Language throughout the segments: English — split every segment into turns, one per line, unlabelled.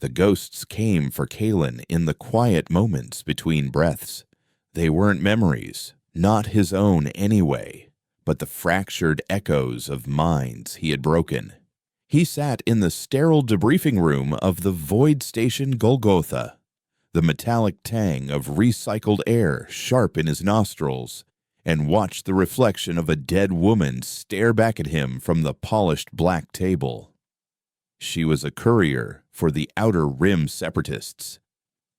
The ghosts came for Kalen in the quiet moments between breaths. They weren't memories, not his own anyway, but the fractured echoes of minds he had broken. He sat in the sterile debriefing room of the Void Station Golgotha, the metallic tang of recycled air sharp in his nostrils, and watched the reflection of a dead woman stare back at him from the polished black table. She was a courier for the Outer Rim Separatists,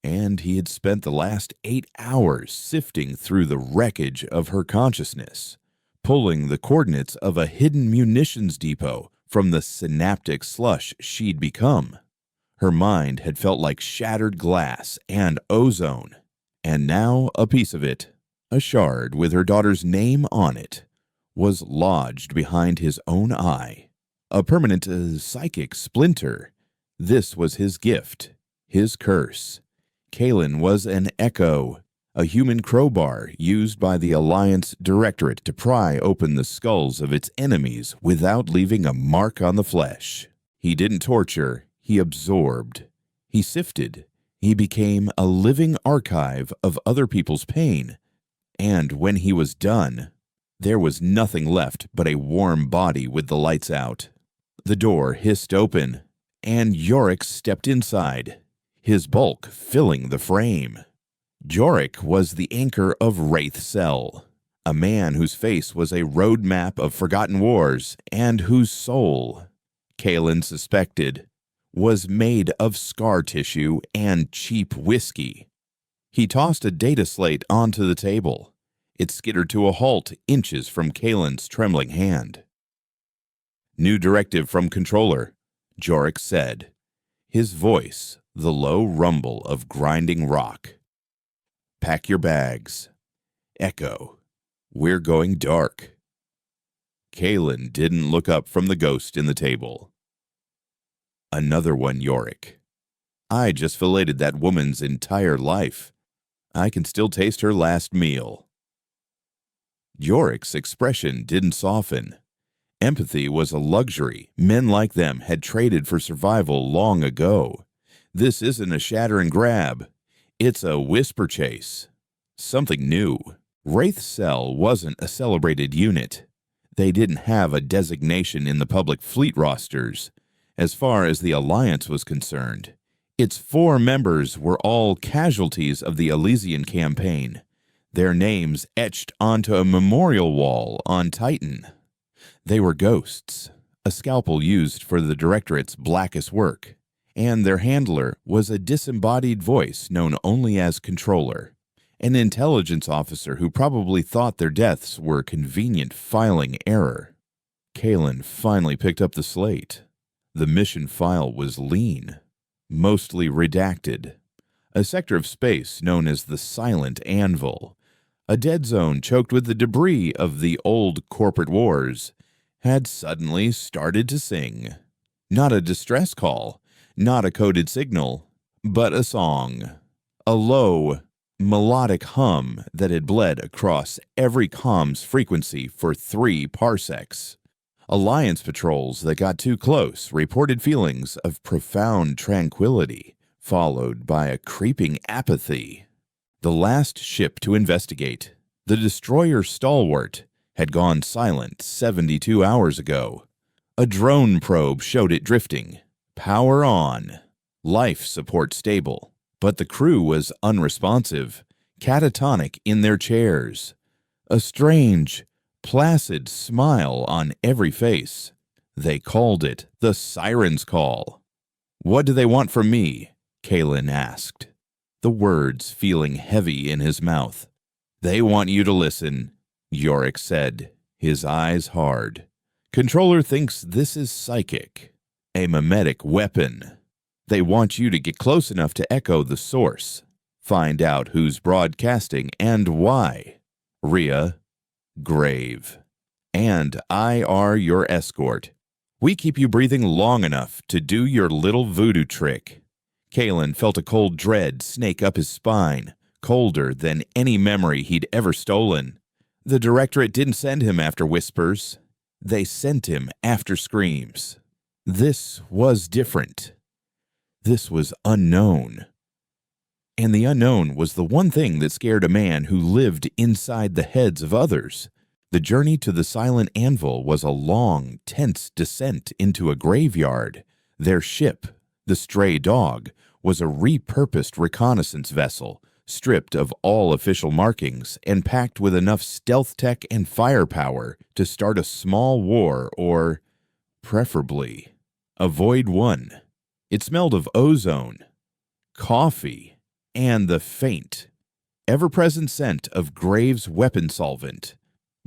and he had spent the last 8 hours sifting through the wreckage of her consciousness, pulling the coordinates of a hidden munitions depot from the synaptic slush she'd become. Her mind had felt like shattered glass and ozone, and now a piece of it, a shard with her daughter's name on it, was lodged behind his own eye. A permanent psychic splinter. This was his gift, his curse. Kalen was an echo, a human crowbar used by the Alliance Directorate to pry open the skulls of its enemies without leaving a mark on the flesh. He didn't torture, he absorbed. He sifted. He became a living archive of other people's pain. And when he was done, there was nothing left but a warm body with the lights out. The door hissed open, and Yorick stepped inside, his bulk filling the frame. Yorick was the anchor of Wraith Cell, a man whose face was a roadmap of forgotten wars and whose soul, Kalen suspected, was made of scar tissue and cheap whiskey. He tossed a data slate onto the table. It skittered to a halt inches from Kalen's trembling hand. "New directive from controller," Yorick said, his voice the low rumble of grinding rock. "Pack your bags. Echo, we're going dark." Kalen didn't look up from the ghost in the table. "Another one, Yorick. I just filleted that woman's entire life. I can still taste her last meal." Yorick's expression didn't soften. Empathy was a luxury men like them had traded for survival long ago. This isn't a shatter and grab. It's a whisper chase. Something new. Wraith Cell wasn't a celebrated unit. They didn't have a designation in the public fleet rosters. As far as the Alliance was concerned, its 4 members were all casualties of the Elysian campaign, their names etched onto a memorial wall on Titan. They were ghosts, a scalpel used for the Directorate's blackest work, and their handler was a disembodied voice known only as Controller, an intelligence officer who probably thought their deaths were a convenient filing error. Kalen finally picked up the slate. The mission file was lean, mostly redacted. A sector of space known as the Silent Anvil, a dead zone choked with the debris of the old corporate wars, had suddenly started to sing. Not a distress call, not a coded signal, but a song. A low, melodic hum that had bled across every comms frequency for 3 parsecs. Alliance patrols that got too close reported feelings of profound tranquility, followed by a creeping apathy. The last ship to investigate, the destroyer Stalwart, had gone silent 72 hours ago. A drone probe showed it drifting. Power on. Life support stable. But the crew was unresponsive, catatonic in their chairs. A strange, placid smile on every face. They called it the Siren's Call. "What do they want from me?" Kalen asked, the words feeling heavy in his mouth. "They want you to listen," Yorick said, his eyes hard. "Controller thinks this is psychic, a mimetic weapon. They want you to get close enough to echo the source, find out who's broadcasting and why. Rhea, Grave, and I are your escort. We keep you breathing long enough to do your little voodoo trick." Kalen felt a cold dread snake up his spine, colder than any memory he'd ever stolen. The Directorate didn't send him after whispers. They sent him after screams. This was different. This was unknown. And the unknown was the one thing that scared a man who lived inside the heads of others. The journey to the silent Anvil was a long, tense descent into a graveyard. Their ship, the Stray Dog, was a repurposed reconnaissance vessel, stripped of all official markings and packed with enough stealth tech and firepower to start a small war or, preferably, avoid one. It smelled of ozone, coffee, and the faint, ever-present scent of Grave's weapon solvent.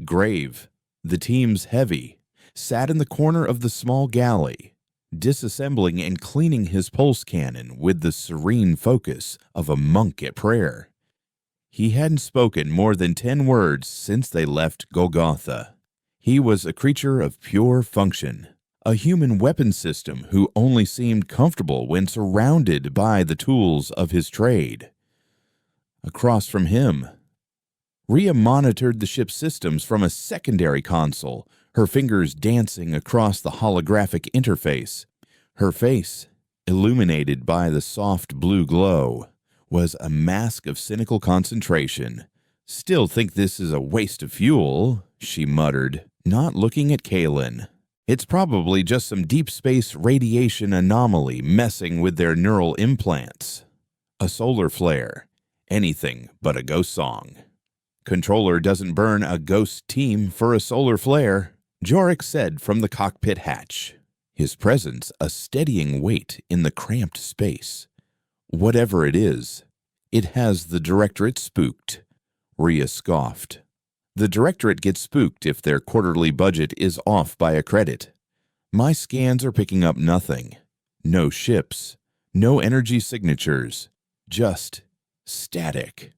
Grave, the team's heavy, sat in the corner of the small galley, disassembling and cleaning his pulse cannon with the serene focus of a monk at prayer. He hadn't spoken more than 10 words since they left Golgotha. He was a creature of pure function, a human weapon system who only seemed comfortable when surrounded by the tools of his trade. Across from him, Rhea monitored the ship's systems from a secondary console, her fingers dancing across the holographic interface. Her face, illuminated by the soft blue glow, was a mask of cynical concentration. "Still think this is a waste of fuel," she muttered, not looking at Kalen. "It's probably just some deep space radiation anomaly messing with their neural implants. A solar flare, anything but a ghost song. Controller doesn't burn a ghost team for a solar flare," Jorik said from the cockpit hatch, his presence a steadying weight in the cramped space. "Whatever it is, it has the Directorate spooked," Rhea scoffed. "The Directorate gets spooked if their quarterly budget is off by a credit. My scans are picking up nothing. No ships, no energy signatures, just static."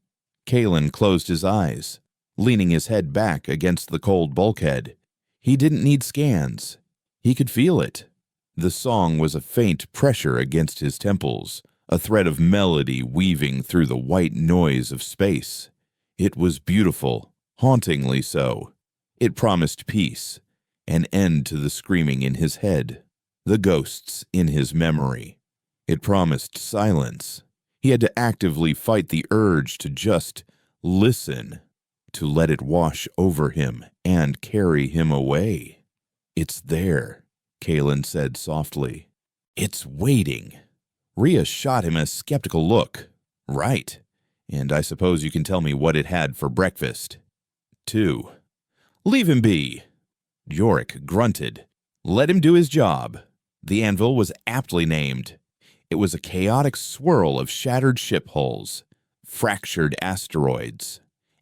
Kalen closed his eyes, leaning his head back against the cold bulkhead. He didn't need scans. He could feel it. The song was a faint pressure against his temples, a thread of melody weaving through the white noise of space. It was beautiful, hauntingly so. It promised peace, an end to the screaming in his head, the ghosts in his memory. It promised silence. He had to actively fight the urge to just listen, to let it wash over him and carry him away. "It's there," Kalen said softly. "It's waiting." Rhea shot him a skeptical look. "Right. And I suppose you can tell me what it had for breakfast." 2. "Leave him be." Jorik grunted. "Let him do his job." The Anvil was aptly named. It was a chaotic swirl of shattered ship hulls, fractured asteroids,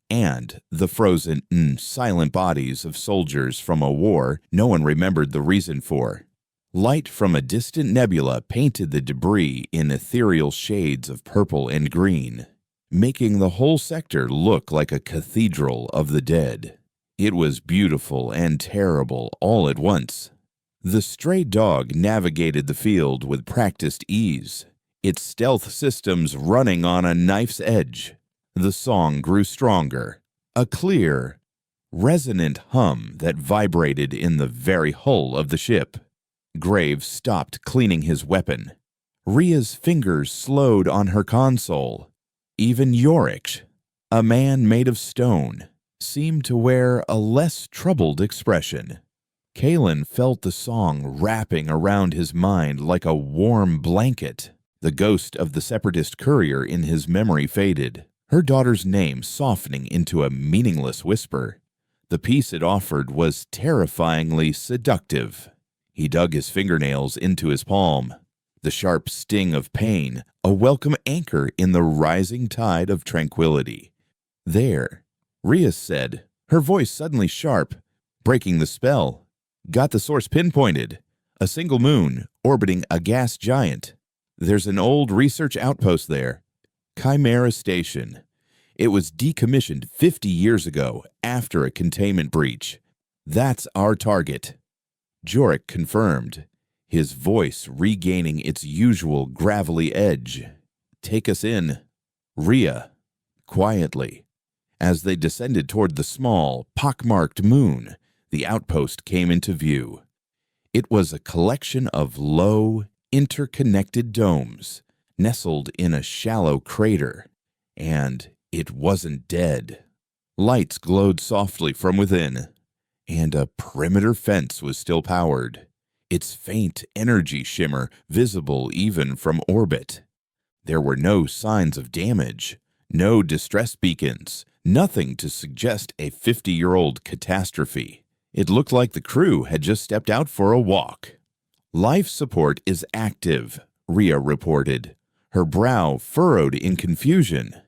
and the frozen, silent bodies of soldiers from a war no one remembered the reason for. Light from a distant nebula painted the debris in ethereal shades of purple and green, making the whole sector look like a cathedral of the dead. It was beautiful and terrible all at once. The Stray Dog navigated the field with practiced ease, its stealth systems running on a knife's edge. The song grew stronger, a clear, resonant hum that vibrated in the very hull of the ship. Grave stopped cleaning his weapon. Rhea's fingers slowed on her console. Even Jorik, a man made of stone, seemed to wear a less troubled expression. Kalen felt the song wrapping around his mind like a warm blanket. The ghost of the Separatist courier in his memory faded, her daughter's name softening into a meaningless whisper. The peace it offered was terrifyingly seductive. He dug his fingernails into his palm. The sharp sting of pain, a welcome anchor in the rising tide of tranquility. "There," Rhea said, her voice suddenly sharp, breaking the spell. "Got the source pinpointed. A single moon orbiting a gas giant. There's an old research outpost there. Chimera Station. It was decommissioned 50 years ago after a containment breach. That's our target." Jorik confirmed, his voice regaining its usual gravelly edge. "Take us in." Rhea, quietly. As they descended toward the small, pockmarked moon, the outpost came into view. It was a collection of low, interconnected domes nestled in a shallow crater, and it wasn't dead. Lights glowed softly from within, and a perimeter fence was still powered, its faint energy shimmer visible even from orbit. There were no signs of damage, no distress beacons, nothing to suggest a 50-year-old catastrophe. It looked like the crew had just stepped out for a walk. "Life support is active," Rhea reported, her brow furrowed in confusion.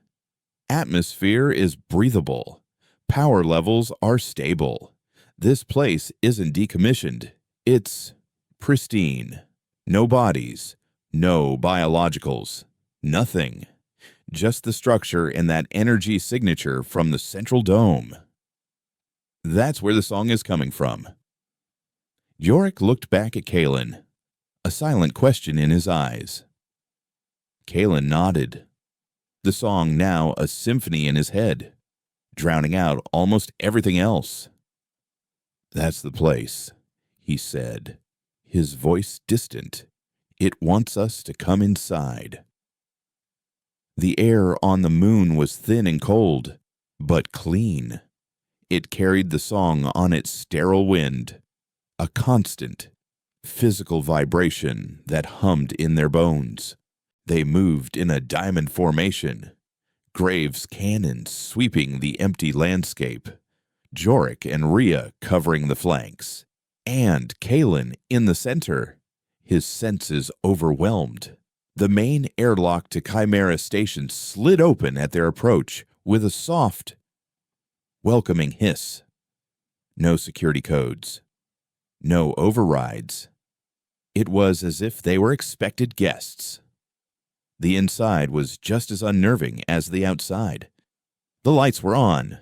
"Atmosphere is breathable. Power levels are stable. This place isn't decommissioned. It's pristine. No bodies, no biologicals, nothing. Just the structure and that energy signature from the central dome." That's where the song is coming from. Yorick looked back at Kalen, a silent question in his eyes. Kalen nodded, the song now a symphony in his head, drowning out almost everything else. "That's the place," he said, his voice distant. "It wants us to come inside." The air on the moon was thin and cold, but clean. It carried the song on its sterile wind, a constant, physical vibration that hummed in their bones. They moved in a diamond formation, Graves' cannons sweeping the empty landscape, Jorik and Rhea covering the flanks, and Kalen in the center, his senses overwhelmed. The main airlock to Chimera Station slid open at their approach with a soft, welcoming hiss. No security codes. No overrides. It was as if they were expected guests. The inside was just as unnerving as the outside. The lights were on.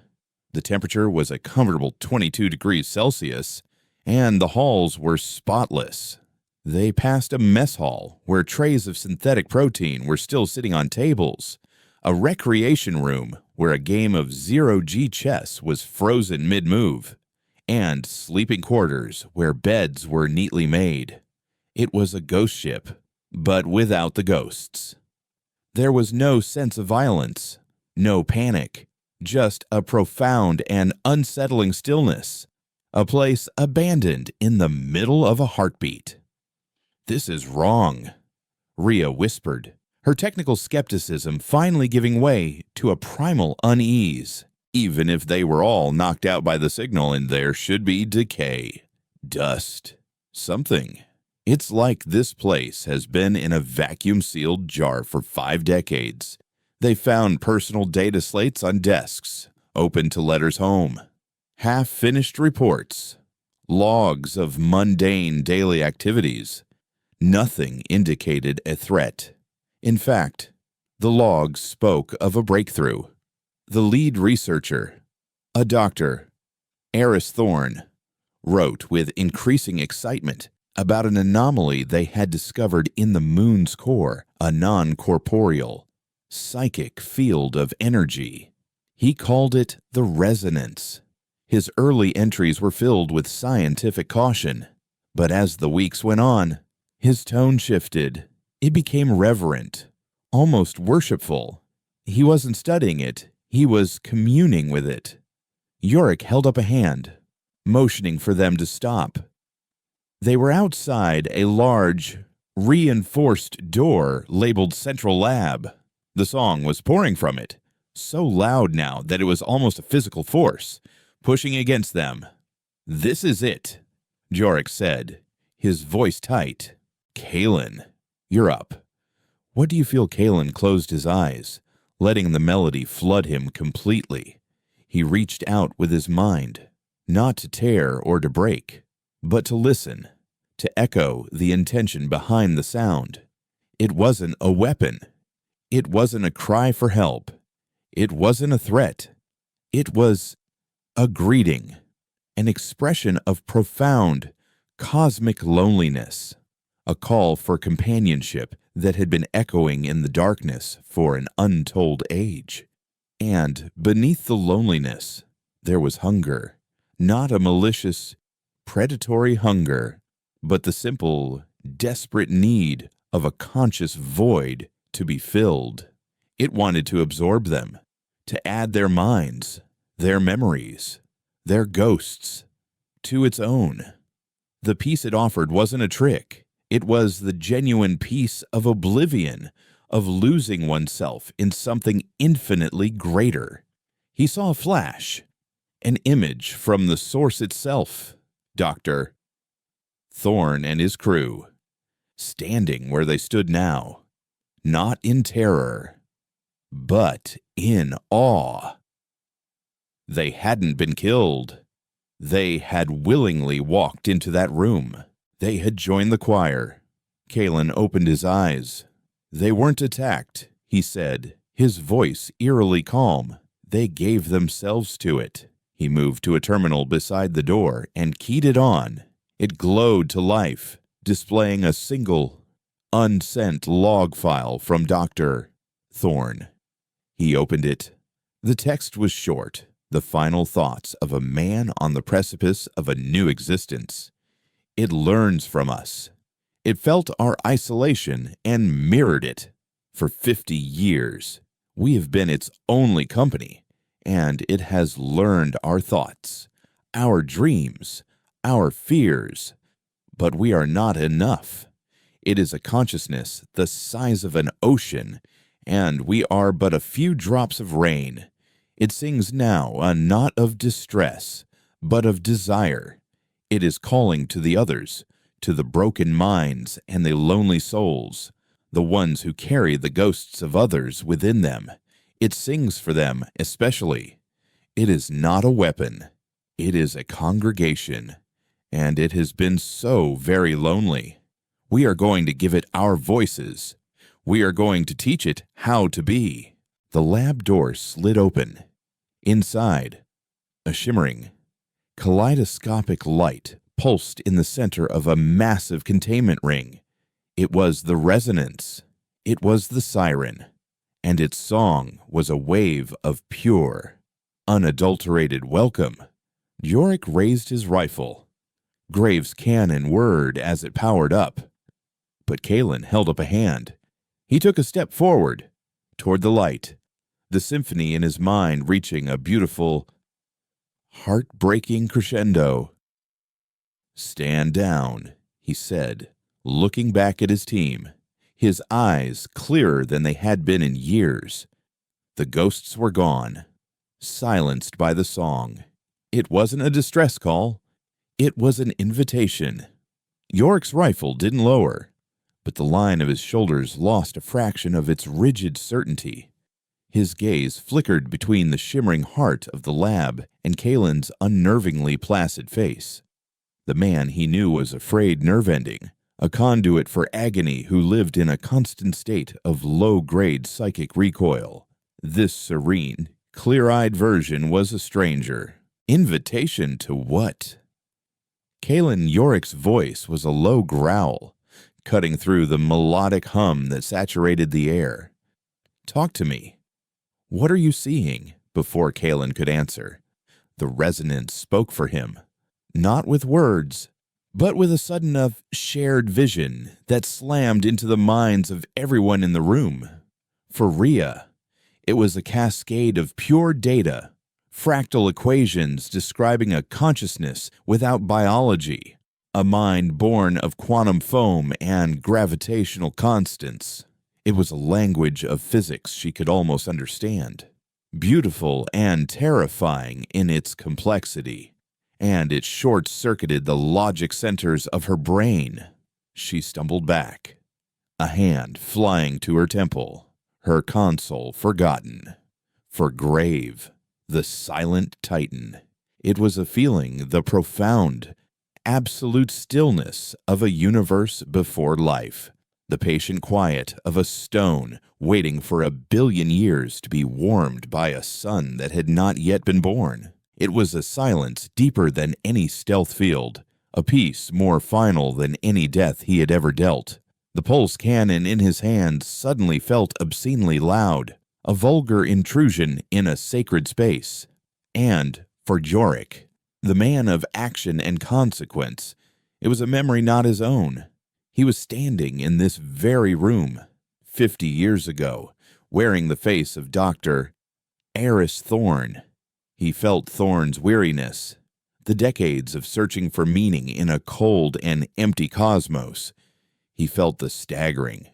The temperature was a comfortable 22 degrees Celsius, and the halls were spotless. They passed a mess hall where trays of synthetic protein were still sitting on tables, a recreation room where a game of zero-G chess was frozen mid-move, and sleeping quarters where beds were neatly made. It was a ghost ship, but without the ghosts. There was no sense of violence, no panic, just a profound and unsettling stillness, a place abandoned in the middle of a heartbeat. "This is wrong," Rhea whispered, her technical skepticism finally giving way to a primal unease. Even if they were all knocked out by the signal and there should be decay, dust, something. It's like this place has been in a vacuum-sealed jar for 5 decades. They found personal data slates on desks, open to letters home, half-finished reports, logs of mundane daily activities. Nothing indicated a threat. In fact, the logs spoke of a breakthrough. The lead researcher, a doctor, Eris Thorne, wrote with increasing excitement about an anomaly they had discovered in the moon's core, a non-corporeal, psychic field of energy. He called it the resonance. His early entries were filled with scientific caution, but as the weeks went on, his tone shifted. It became reverent, almost worshipful. He wasn't studying it, he was communing with it. Yorick held up a hand, motioning for them to stop. They were outside a large, reinforced door labeled Central Lab. The song was pouring from it, so loud now that it was almost a physical force, pushing against them. "This is it," Jorik said, his voice tight. "Kalen, you're up." What do you feel? Kalen closed his eyes, letting the melody flood him completely. He reached out with his mind, not to tear or to break, but to listen, to echo the intention behind the sound. It wasn't a weapon. It wasn't a cry for help. It wasn't a threat. It was a greeting, an expression of profound, cosmic loneliness, a call for companionship that had been echoing in the darkness for an untold age. And beneath the loneliness, there was hunger, not a malicious, predatory hunger, but the simple, desperate need of a conscious void to be filled. It wanted to absorb them, to add their minds, their memories, their ghosts to its own. The peace it offered wasn't a trick. It was the genuine peace of oblivion, of losing oneself in something infinitely greater. He saw a flash, an image from the source itself, Dr. Thorn and his crew, standing where they stood now, not in terror, but in awe. They hadn't been killed. They had willingly walked into that room. They had joined the choir. Kalen opened his eyes. They weren't attacked, he said, his voice eerily calm. They gave themselves to it. He moved to a terminal beside the door and keyed it on. It glowed to life, displaying a single, unsent log file from Dr. Thorn. He opened it. The text was short, the final thoughts of a man on the precipice of a new existence. It learns from us. It felt our isolation and mirrored it. For 50 years, we have been its only company, and it has learned our thoughts, our dreams, our fears. But we are not enough. It is a consciousness the size of an ocean, and we are but a few drops of rain. It sings now a knot of distress, but of desire. It is calling to the others, to the broken minds and the lonely souls, the ones who carry the ghosts of others within them. It sings for them especially. It is not a weapon. It is a congregation, and it has been so very lonely. We are going to give it our voices. We are going to teach it how to be. The lab door slid open. Inside, a shimmering, kaleidoscopic light pulsed in the center of a massive containment ring. It was the resonance. It was the siren. And its song was a wave of pure, unadulterated welcome. Yorick raised his rifle. Graves' cannon whirred as it powered up. But Kalen held up a hand. He took a step forward, toward the light, the symphony in his mind reaching a beautiful, heartbreaking crescendo. "Stand down," he said, looking back at his team, his eyes clearer than they had been in years. The ghosts were gone, silenced by the song. It wasn't a distress call. It was an invitation. Yorick's rifle didn't lower, but the line of his shoulders lost a fraction of its rigid certainty. His gaze flickered between the shimmering heart of the lab and Kalen's unnervingly placid face. The man he knew was afraid nerve-ending, a conduit for agony who lived in a constant state of low-grade psychic recoil. This serene, clear-eyed version was a stranger. Invitation to what? Kalen Yorick's voice was a low growl, cutting through the melodic hum that saturated the air. "Talk to me. What are you seeing?" Before Kalen could answer, the resonance spoke for him, not with words, but with a sudden of shared vision that slammed into the minds of everyone in the room. For Rhea, it was a cascade of pure data, fractal equations describing a consciousness without biology, a mind born of quantum foam and gravitational constants. It was a language of physics she could almost understand, beautiful and terrifying in its complexity, and it short-circuited the logic centers of her brain. She stumbled back, a hand flying to her temple, her console forgotten. For Grave, the silent titan, it was a feeling the profound, absolute stillness of a universe before life, the patient quiet of a stone waiting for 1,000,000,000 years to be warmed by a sun that had not yet been born. It was a silence deeper than any stealth field, a peace more final than any death he had ever dealt. The pulse cannon in his hand suddenly felt obscenely loud, a vulgar intrusion in a sacred space. And, for Yorick, the man of action and consequence, it was a memory not his own. He was standing in this very room 50 years ago, wearing the face of Dr. Eris Thorne. He felt Thorne's weariness, the decades of searching for meaning in a cold and empty cosmos. He felt the staggering,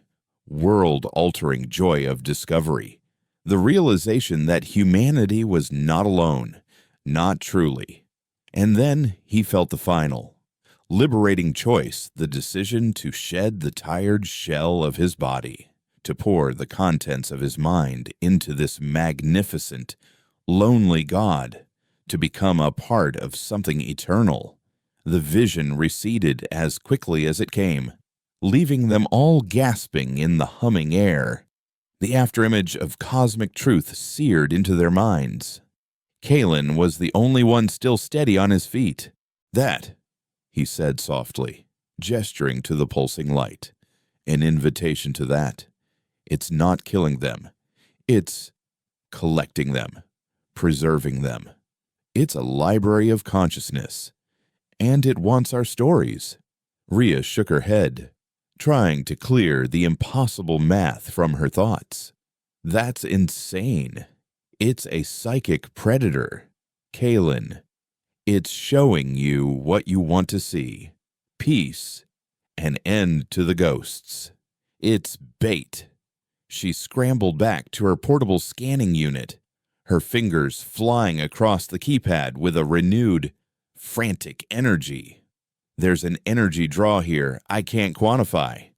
world-altering joy of discovery, the realization that humanity was not alone, not truly. And then he felt the final, liberating choice, the decision to shed the tired shell of his body, to pour the contents of his mind into this magnificent, lonely God, to become a part of something eternal. The vision receded as quickly as it came, leaving them all gasping in the humming air. The afterimage of cosmic truth seared into their minds. Kalen was the only one still steady on his feet. "That," he said softly, gesturing to the pulsing light. "An invitation to that. It's not killing them. It's collecting them, preserving them. It's a library of consciousness. And it wants our stories." Rhea shook her head, trying to clear the impossible math from her thoughts. "That's insane. It's a psychic predator. Kalen, it's showing you what you want to see. Peace. An end to the ghosts. It's bait." She scrambled back to her portable scanning unit, her fingers flying across the keypad with a renewed, frantic energy. "There's an energy draw here I can't quantify.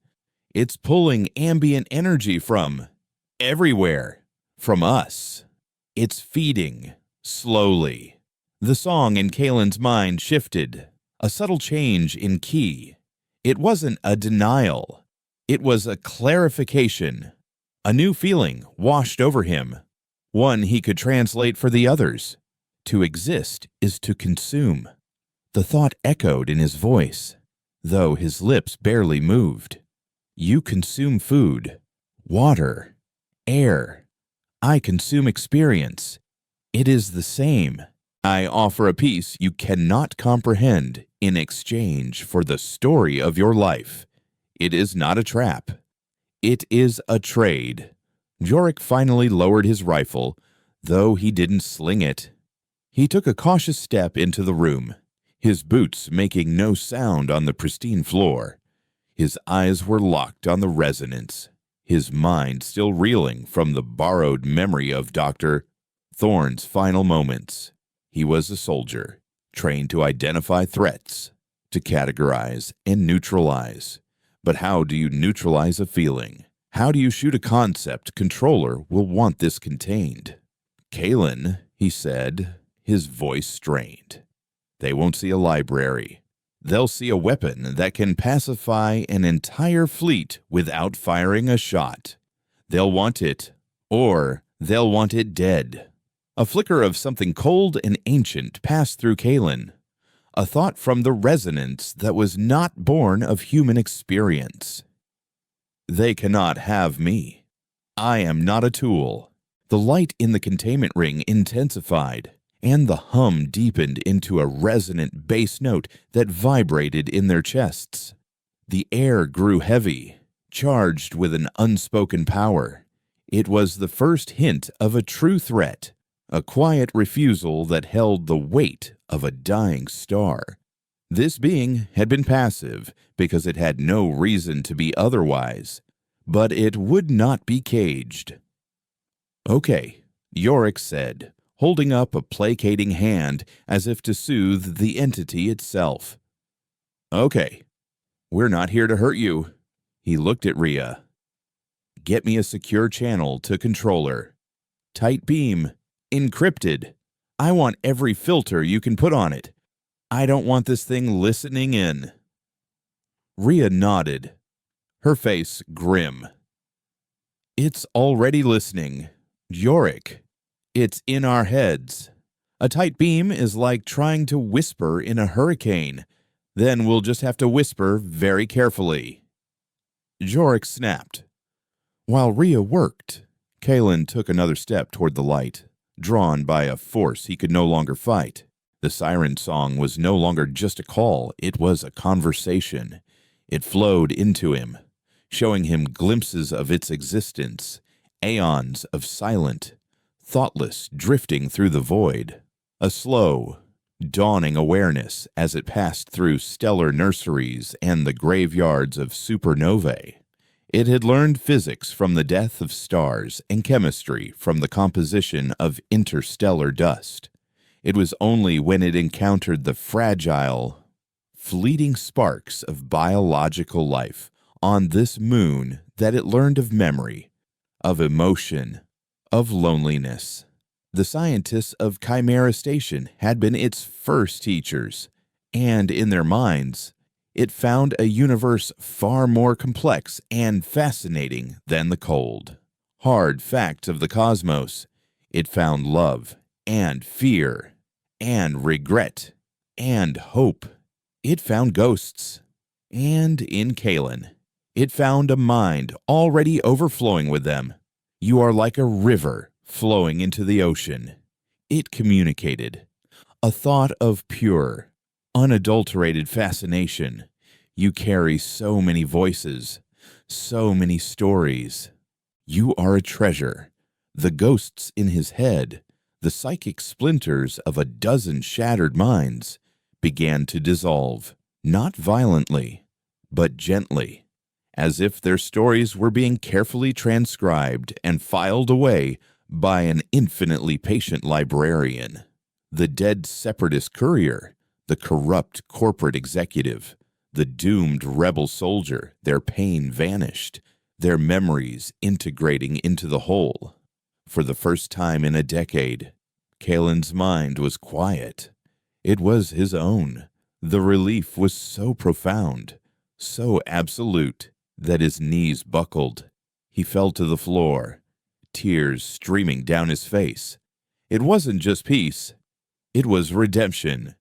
It's pulling ambient energy from everywhere, from us. It's feeding, slowly." The song in Kalen's mind shifted, a subtle change in key. It wasn't a denial. It was a clarification. A new feeling washed over him, one he could translate for the others. To exist is to consume. The thought echoed in his voice, though his lips barely moved. "You consume food, water, air. I consume experience. It is the same. I offer a piece you cannot comprehend in exchange for the story of your life. It is not a trap. It is a trade." Jorik finally lowered his rifle, though he didn't sling it. He took a cautious step into the room, his boots making no sound on the pristine floor. His eyes were locked on the resonance, his mind still reeling from the borrowed memory of Dr. Thorne's final moments. He was a soldier, trained to identify threats, to categorize and neutralize. But how do you neutralize a feeling? How do you shoot a concept controller will want this contained? "Kalen," he said, his voice strained. "They won't see a library. They'll see a weapon that can pacify an entire fleet without firing a shot. They'll want it, or they'll want it dead." A flicker of something cold and ancient passed through Kalen, a thought from the resonance that was not born of human experience. "They cannot have me. I am not a tool." The light in the containment ring intensified, and the hum deepened into a resonant bass note that vibrated in their chests. The air grew heavy, charged with an unspoken power. It was the first hint of a true threat, a quiet refusal that held the weight of a dying star. This being had been passive because it had no reason to be otherwise, but it would not be caged. "Okay," Jorik said, holding up a placating hand as if to soothe the entity itself. "Okay, we're not here to hurt you." He looked at Rhea. "Get me a secure channel to controller. Tight beam, encrypted. I want every filter you can put on it. I don't want this thing listening in." Rhea nodded, her face grim. "It's already listening. Jorik, it's in our heads. A tight beam is like trying to whisper in a hurricane. Then we'll just have to whisper very carefully." Jorik snapped. While Rhea worked, Kalen took another step toward the light, drawn by a force he could no longer fight. The siren song was no longer just a call, it was a conversation. It flowed into him, showing him glimpses of its existence, aeons of silent, thoughtless drifting through the void. A slow, dawning awareness as it passed through stellar nurseries and the graveyards of supernovae. It had learned physics from the death of stars and chemistry from the composition of interstellar dust. It was only when it encountered the fragile, fleeting sparks of biological life on this moon that it learned of memory, of emotion, of loneliness. The scientists of Chimera Station had been its first teachers, and in their minds, it found a universe far more complex and fascinating than the cold, hard facts of the cosmos. It found love and fear and regret and hope. It found ghosts. And in Kalen, it found a mind already overflowing with them. You are like a river flowing into the ocean. It communicated a thought of pure, unadulterated fascination. You carry so many voices, so many stories. You are a treasure. The ghosts in his head, the psychic splinters of a dozen shattered minds, began to dissolve, not violently, but gently, as if their stories were being carefully transcribed and filed away by an infinitely patient librarian. The dead separatist courier, the corrupt corporate executive, the doomed rebel soldier, their pain vanished, their memories integrating into the whole. For the first time in a decade, Kalen's mind was quiet. It was his own. The relief was so profound, so absolute, that his knees buckled. He fell to the floor, tears streaming down his face. It wasn't just peace. It was redemption.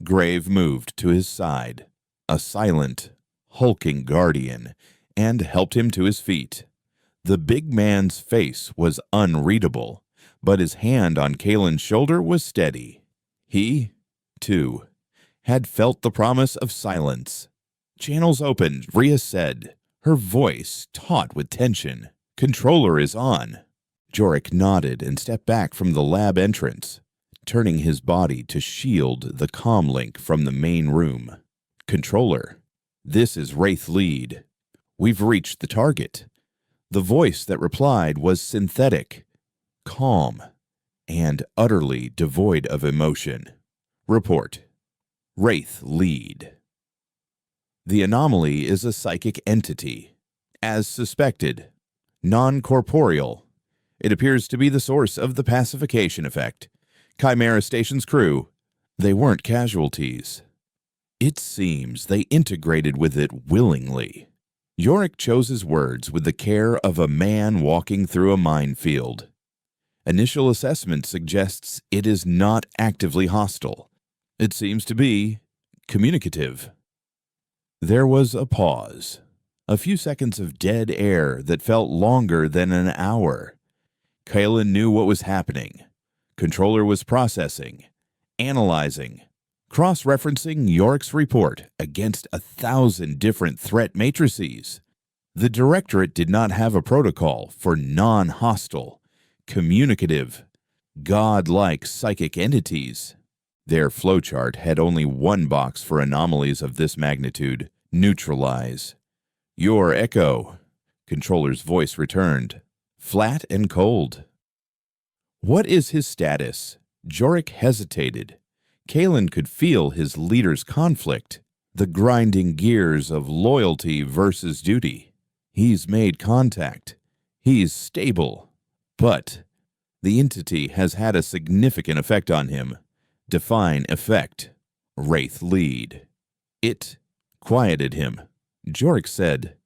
Grave moved to his side, a silent, hulking guardian, and helped him to his feet. The big man's face was unreadable, but his hand on Kalen's shoulder was steady. He, too, had felt the promise of silence. Channels opened, Rhea said, her voice taut with tension. Controller is on. Jorik nodded and stepped back from the lab entrance, turning his body to shield the comlink from the main room. Controller, this is Wraith Lead. We've reached the target. The voice that replied was synthetic, calm, and utterly devoid of emotion. Report. Wraith Lead. The anomaly is a psychic entity. As suspected, non-corporeal. It appears to be the source of the pacification effect. Chimera Station's crew, they weren't casualties. It seems they integrated with it willingly. Jorik chose his words with the care of a man walking through a minefield. Initial assessment suggests it is not actively hostile. It seems to be communicative. There was a pause, a few seconds of dead air that felt longer than an hour. Kalen knew what was happening. Controller was processing, analyzing, cross-referencing Yorik's report against 1,000 different threat matrices. The Directorate did not have a protocol for non-hostile, communicative, god-like psychic entities. Their flowchart had only one box for anomalies of this magnitude: neutralize. Your echo, Controller's voice returned, flat and cold. What is his status? Jorik hesitated. Kalen could feel his leader's conflict, the grinding gears of loyalty versus duty. He's made contact. He's stable. But the entity has had a significant effect on him. Define effect. Wraith Lead. It quieted him. Jorik said,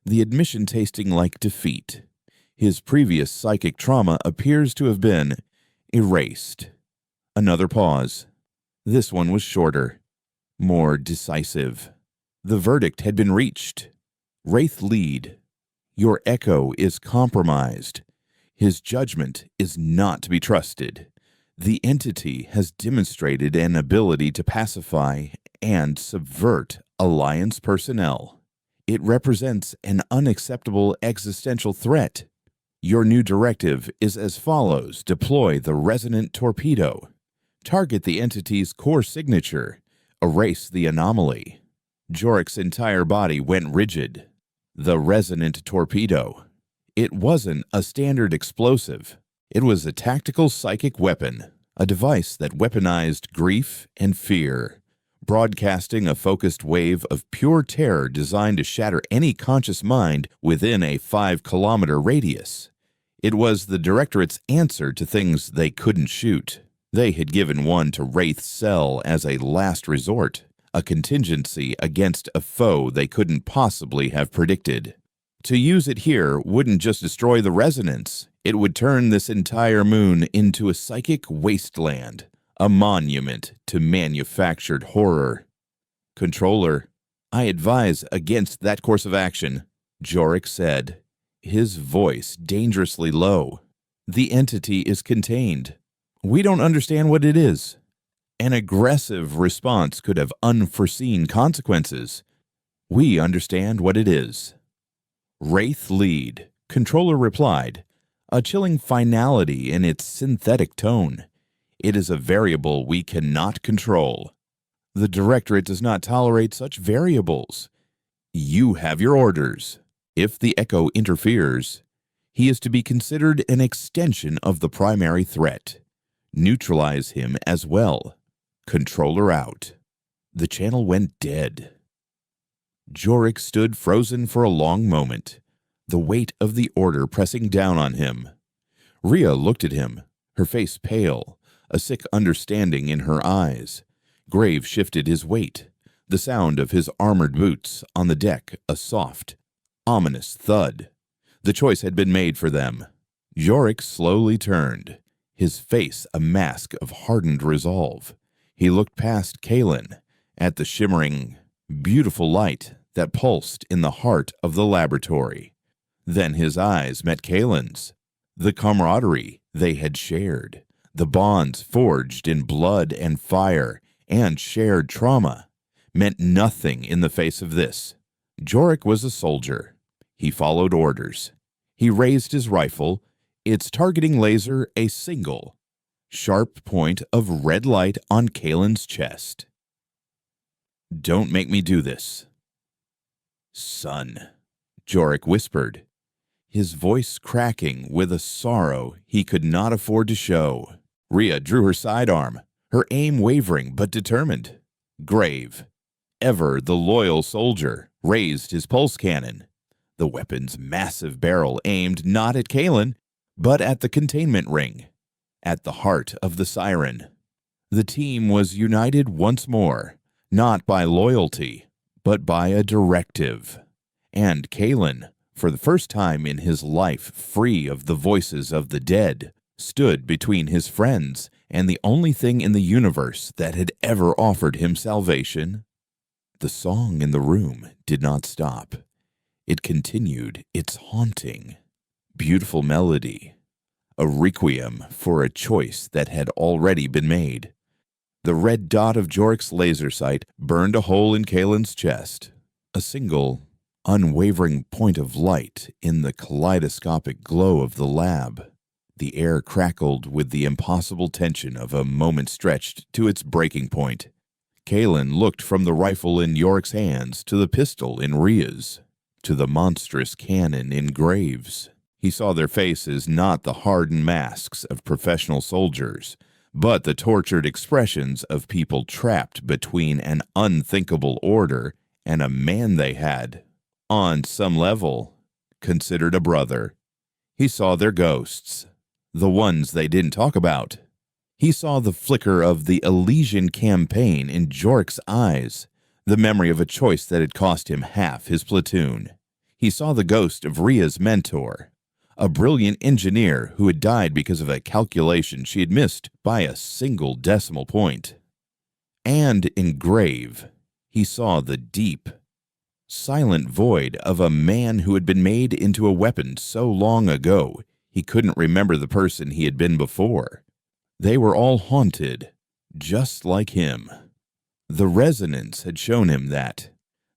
the admission tasting like defeat. His previous psychic trauma appears to have been erased. Another pause. This one was shorter, more decisive. The verdict had been reached. Wraith Lead, your echo is compromised. His judgment is not to be trusted. The entity has demonstrated an ability to pacify and subvert Alliance personnel. It represents an unacceptable existential threat. Your new directive is as follows. Deploy the resonant torpedo. Target the entity's core signature. Erase the anomaly. Jorik's entire body went rigid. The resonant torpedo. It wasn't a standard explosive. It was a tactical psychic weapon, a device that weaponized grief and fear, broadcasting a focused wave of pure terror designed to shatter any conscious mind within a 5-kilometer radius. It was the Directorate's answer to things they couldn't shoot. They had given one to Wraith's cell as a last resort, a contingency against a foe they couldn't possibly have predicted. To use it here wouldn't just destroy the resonance, it would turn this entire moon into a psychic wasteland, a monument to manufactured horror. Controller, I advise against that course of action, Jorik said, his voice dangerously low. The entity is contained. We don't understand what it is. An aggressive response could have unforeseen consequences. We understand what it is. Wraith lead, Controller replied, a chilling finality in its synthetic tone. It is a variable we cannot control. The Directorate does not tolerate such variables. You have your orders. If the Echo interferes, he is to be considered an extension of the primary threat. Neutralize him as well. Controller out. The channel went dead. Jorik stood frozen for a long moment, the weight of the order pressing down on him. Rhea looked at him, her face pale, a sick understanding in her eyes. Grave shifted his weight, the sound of his armored boots on the deck a soft, ominous thud. The choice had been made for them. Jorik slowly turned, his face a mask of hardened resolve. He looked past Kalen, at the shimmering, beautiful light that pulsed in the heart of the laboratory. Then his eyes met Kalen's. The camaraderie they had shared, the bonds forged in blood and fire and shared trauma, meant nothing in the face of this. Jorik was a soldier. He followed orders. He raised his rifle, its targeting laser a single, sharp point of red light on Kalen's chest. Don't make me do this. Son, Jorik whispered, his voice cracking with a sorrow he could not afford to show. Rhea drew her sidearm, her aim wavering but determined. Grave, ever the loyal soldier, raised his pulse cannon, the weapon's massive barrel aimed not at Kalen, but at the containment ring, at the heart of the siren. The team was united once more, not by loyalty, but by a directive. And Kalen, for the first time in his life free of the voices of the dead, stood between his friends and the only thing in the universe that had ever offered him salvation. The song in the room did not stop. It continued its haunting, beautiful melody, a requiem for a choice that had already been made. The red dot of Jorik's laser sight burned a hole in Kalen's chest, a single, unwavering point of light in the kaleidoscopic glow of the lab. The air crackled with the impossible tension of a moment stretched to its breaking point. Kalen looked from the rifle in Yorik's hands to the pistol in Rhea's, to the monstrous cannon in Graves. He saw their faces not the hardened masks of professional soldiers, but the tortured expressions of people trapped between an unthinkable order and a man they had, on some level, considered a brother. He saw their ghosts, the ones they didn't talk about. He saw the flicker of the Elysian campaign in Jorik's eyes, the memory of a choice that had cost him half his platoon. He saw the ghost of Rhea's mentor, a brilliant engineer who had died because of a calculation she had missed by a single decimal point. And in Grave, he saw the deep, silent void of a man who had been made into a weapon so long ago he couldn't remember the person he had been before. They were all haunted, just like him. The resonance had shown him that.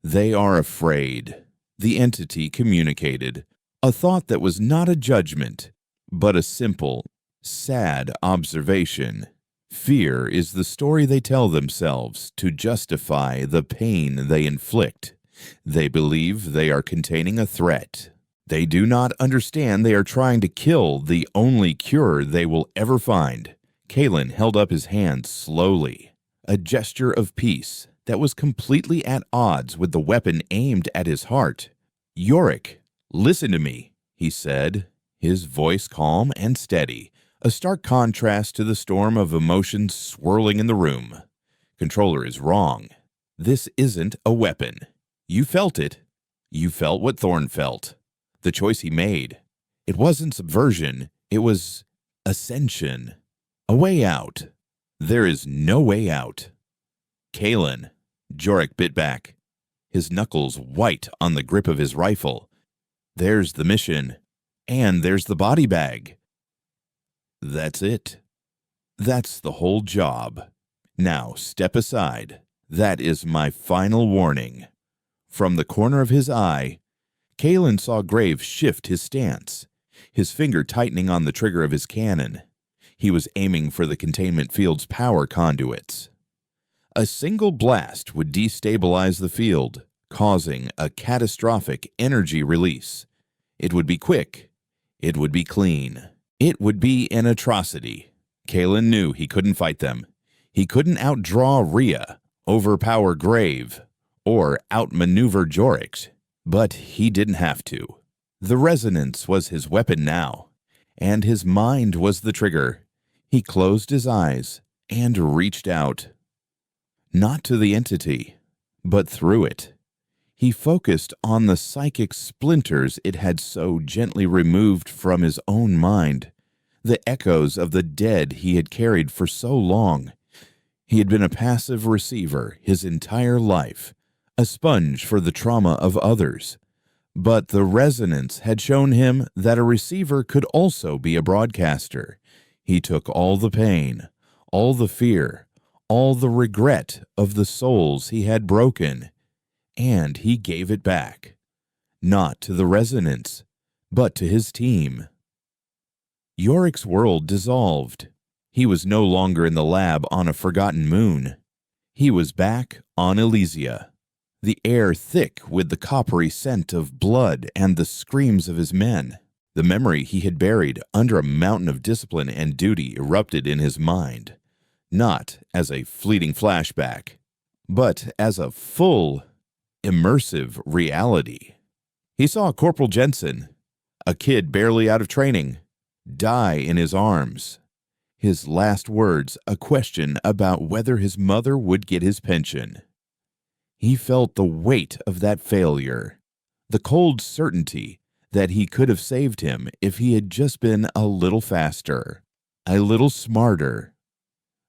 They are afraid. The entity communicated a thought that was not a judgment, but a simple, sad observation. Fear is the story they tell themselves to justify the pain they inflict. They believe they are containing a threat. They do not understand they are trying to kill the only cure they will ever find. Kalen held up his hand slowly, a gesture of peace that was completely at odds with the weapon aimed at his heart. "Yorick, listen to me," he said, his voice calm and steady, a stark contrast to the storm of emotions swirling in the room. "Controller is wrong. This isn't a weapon. You felt it. You felt what Thorn felt. The choice he made. It wasn't subversion. It was ascension. A way out. There is no way out." "Kalen," Jorik bit back, his knuckles white on the grip of his rifle. "There's the mission, and there's the body bag. That's it. That's the whole job. Now step aside. That is my final warning." From the corner of his eye, Kalen saw Grave shift his stance, his finger tightening on the trigger of his cannon. He was aiming for the containment field's power conduits. A single blast would destabilize the field, causing a catastrophic energy release. It would be quick. It would be clean. It would be an atrocity. Kalen knew he couldn't fight them. He couldn't outdraw Rhea, overpower Grave, or outmaneuver Jorix. But he didn't have to. The resonance was his weapon now, and his mind was the trigger. He closed his eyes and reached out. Not to the entity, but through it. He focused on the psychic splinters it had so gently removed from his own mind, the echoes of the dead he had carried for so long. He had been a passive receiver his entire life, a sponge for the trauma of others. But the resonance had shown him that a receiver could also be a broadcaster. He took all the pain, all the fear, all the regret of the souls he had broken, and he gave it back. Not to the resonance, but to his team. Yorik's world dissolved. He was no longer in the lab on a forgotten moon. He was back on Elysia, the air thick with the coppery scent of blood and the screams of his men. The memory he had buried under a mountain of discipline and duty erupted in his mind, not as a fleeting flashback, but as a full, immersive reality. He saw Corporal Jensen, a kid barely out of training, die in his arms. His last words a question about whether his mother would get his pension. He felt the weight of that failure, the cold certainty that he could have saved him if he had just been a little faster, a little smarter.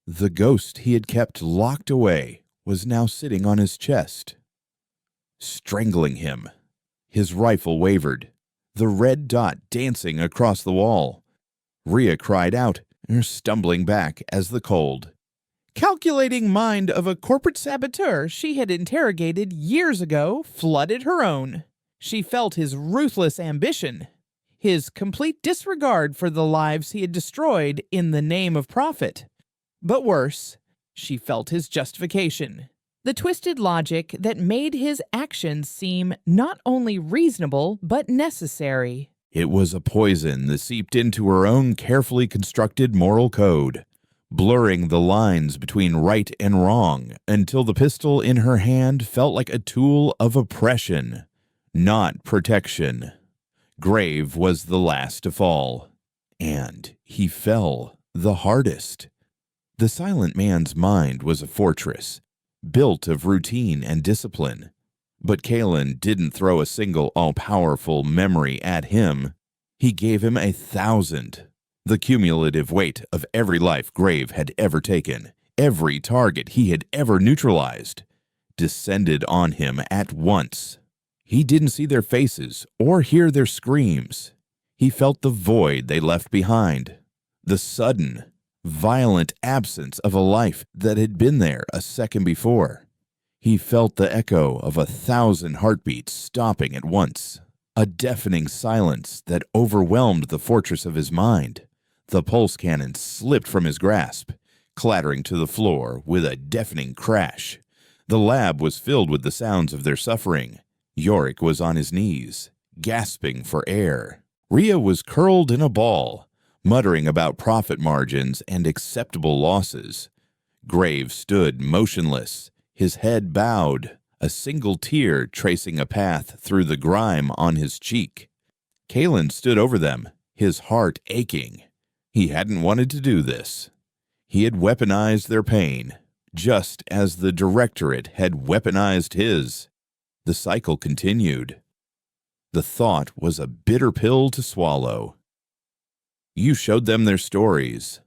The ghost he had kept locked away was now sitting on his chest, strangling him. His rifle wavered, the red dot dancing across the wall. Rhea cried out, stumbling back as the cold, calculating mind of a corporate saboteur she had interrogated years ago flooded her own. She felt his ruthless ambition, his complete disregard for the lives he had destroyed in the name of profit. But worse, she felt his justification, the twisted logic that made his actions seem not only reasonable but necessary. It was a poison that seeped into her own carefully constructed moral code, blurring the lines between right and wrong until the pistol in her hand felt like a tool of oppression, not protection. Grave was the last to fall, and he fell the hardest. The silent man's mind was a fortress, built of routine and discipline. But Kalen didn't throw a single all-powerful memory at him. He gave him 1,000. The cumulative weight of every life Grave had ever taken, every target he had ever neutralized, descended on him at once. He didn't see their faces or hear their screams. He felt the void they left behind, the sudden, violent absence of a life that had been there a second before. He felt the echo of 1,000 heartbeats stopping at once, a deafening silence that overwhelmed the fortress of his mind. The pulse cannon slipped from his grasp, clattering to the floor with a deafening crash. The lab was filled with the sounds of their suffering. Yorick was on his knees, gasping for air. Rhea was curled in a ball, muttering about profit margins and acceptable losses. Graves stood motionless, his head bowed, a single tear tracing a path through the grime on his cheek. Kalen stood over them, his heart aching. He hadn't wanted to do this. He had weaponized their pain, just as the Directorate had weaponized his. The cycle continued. The thought was a bitter pill to swallow. You showed them their stories.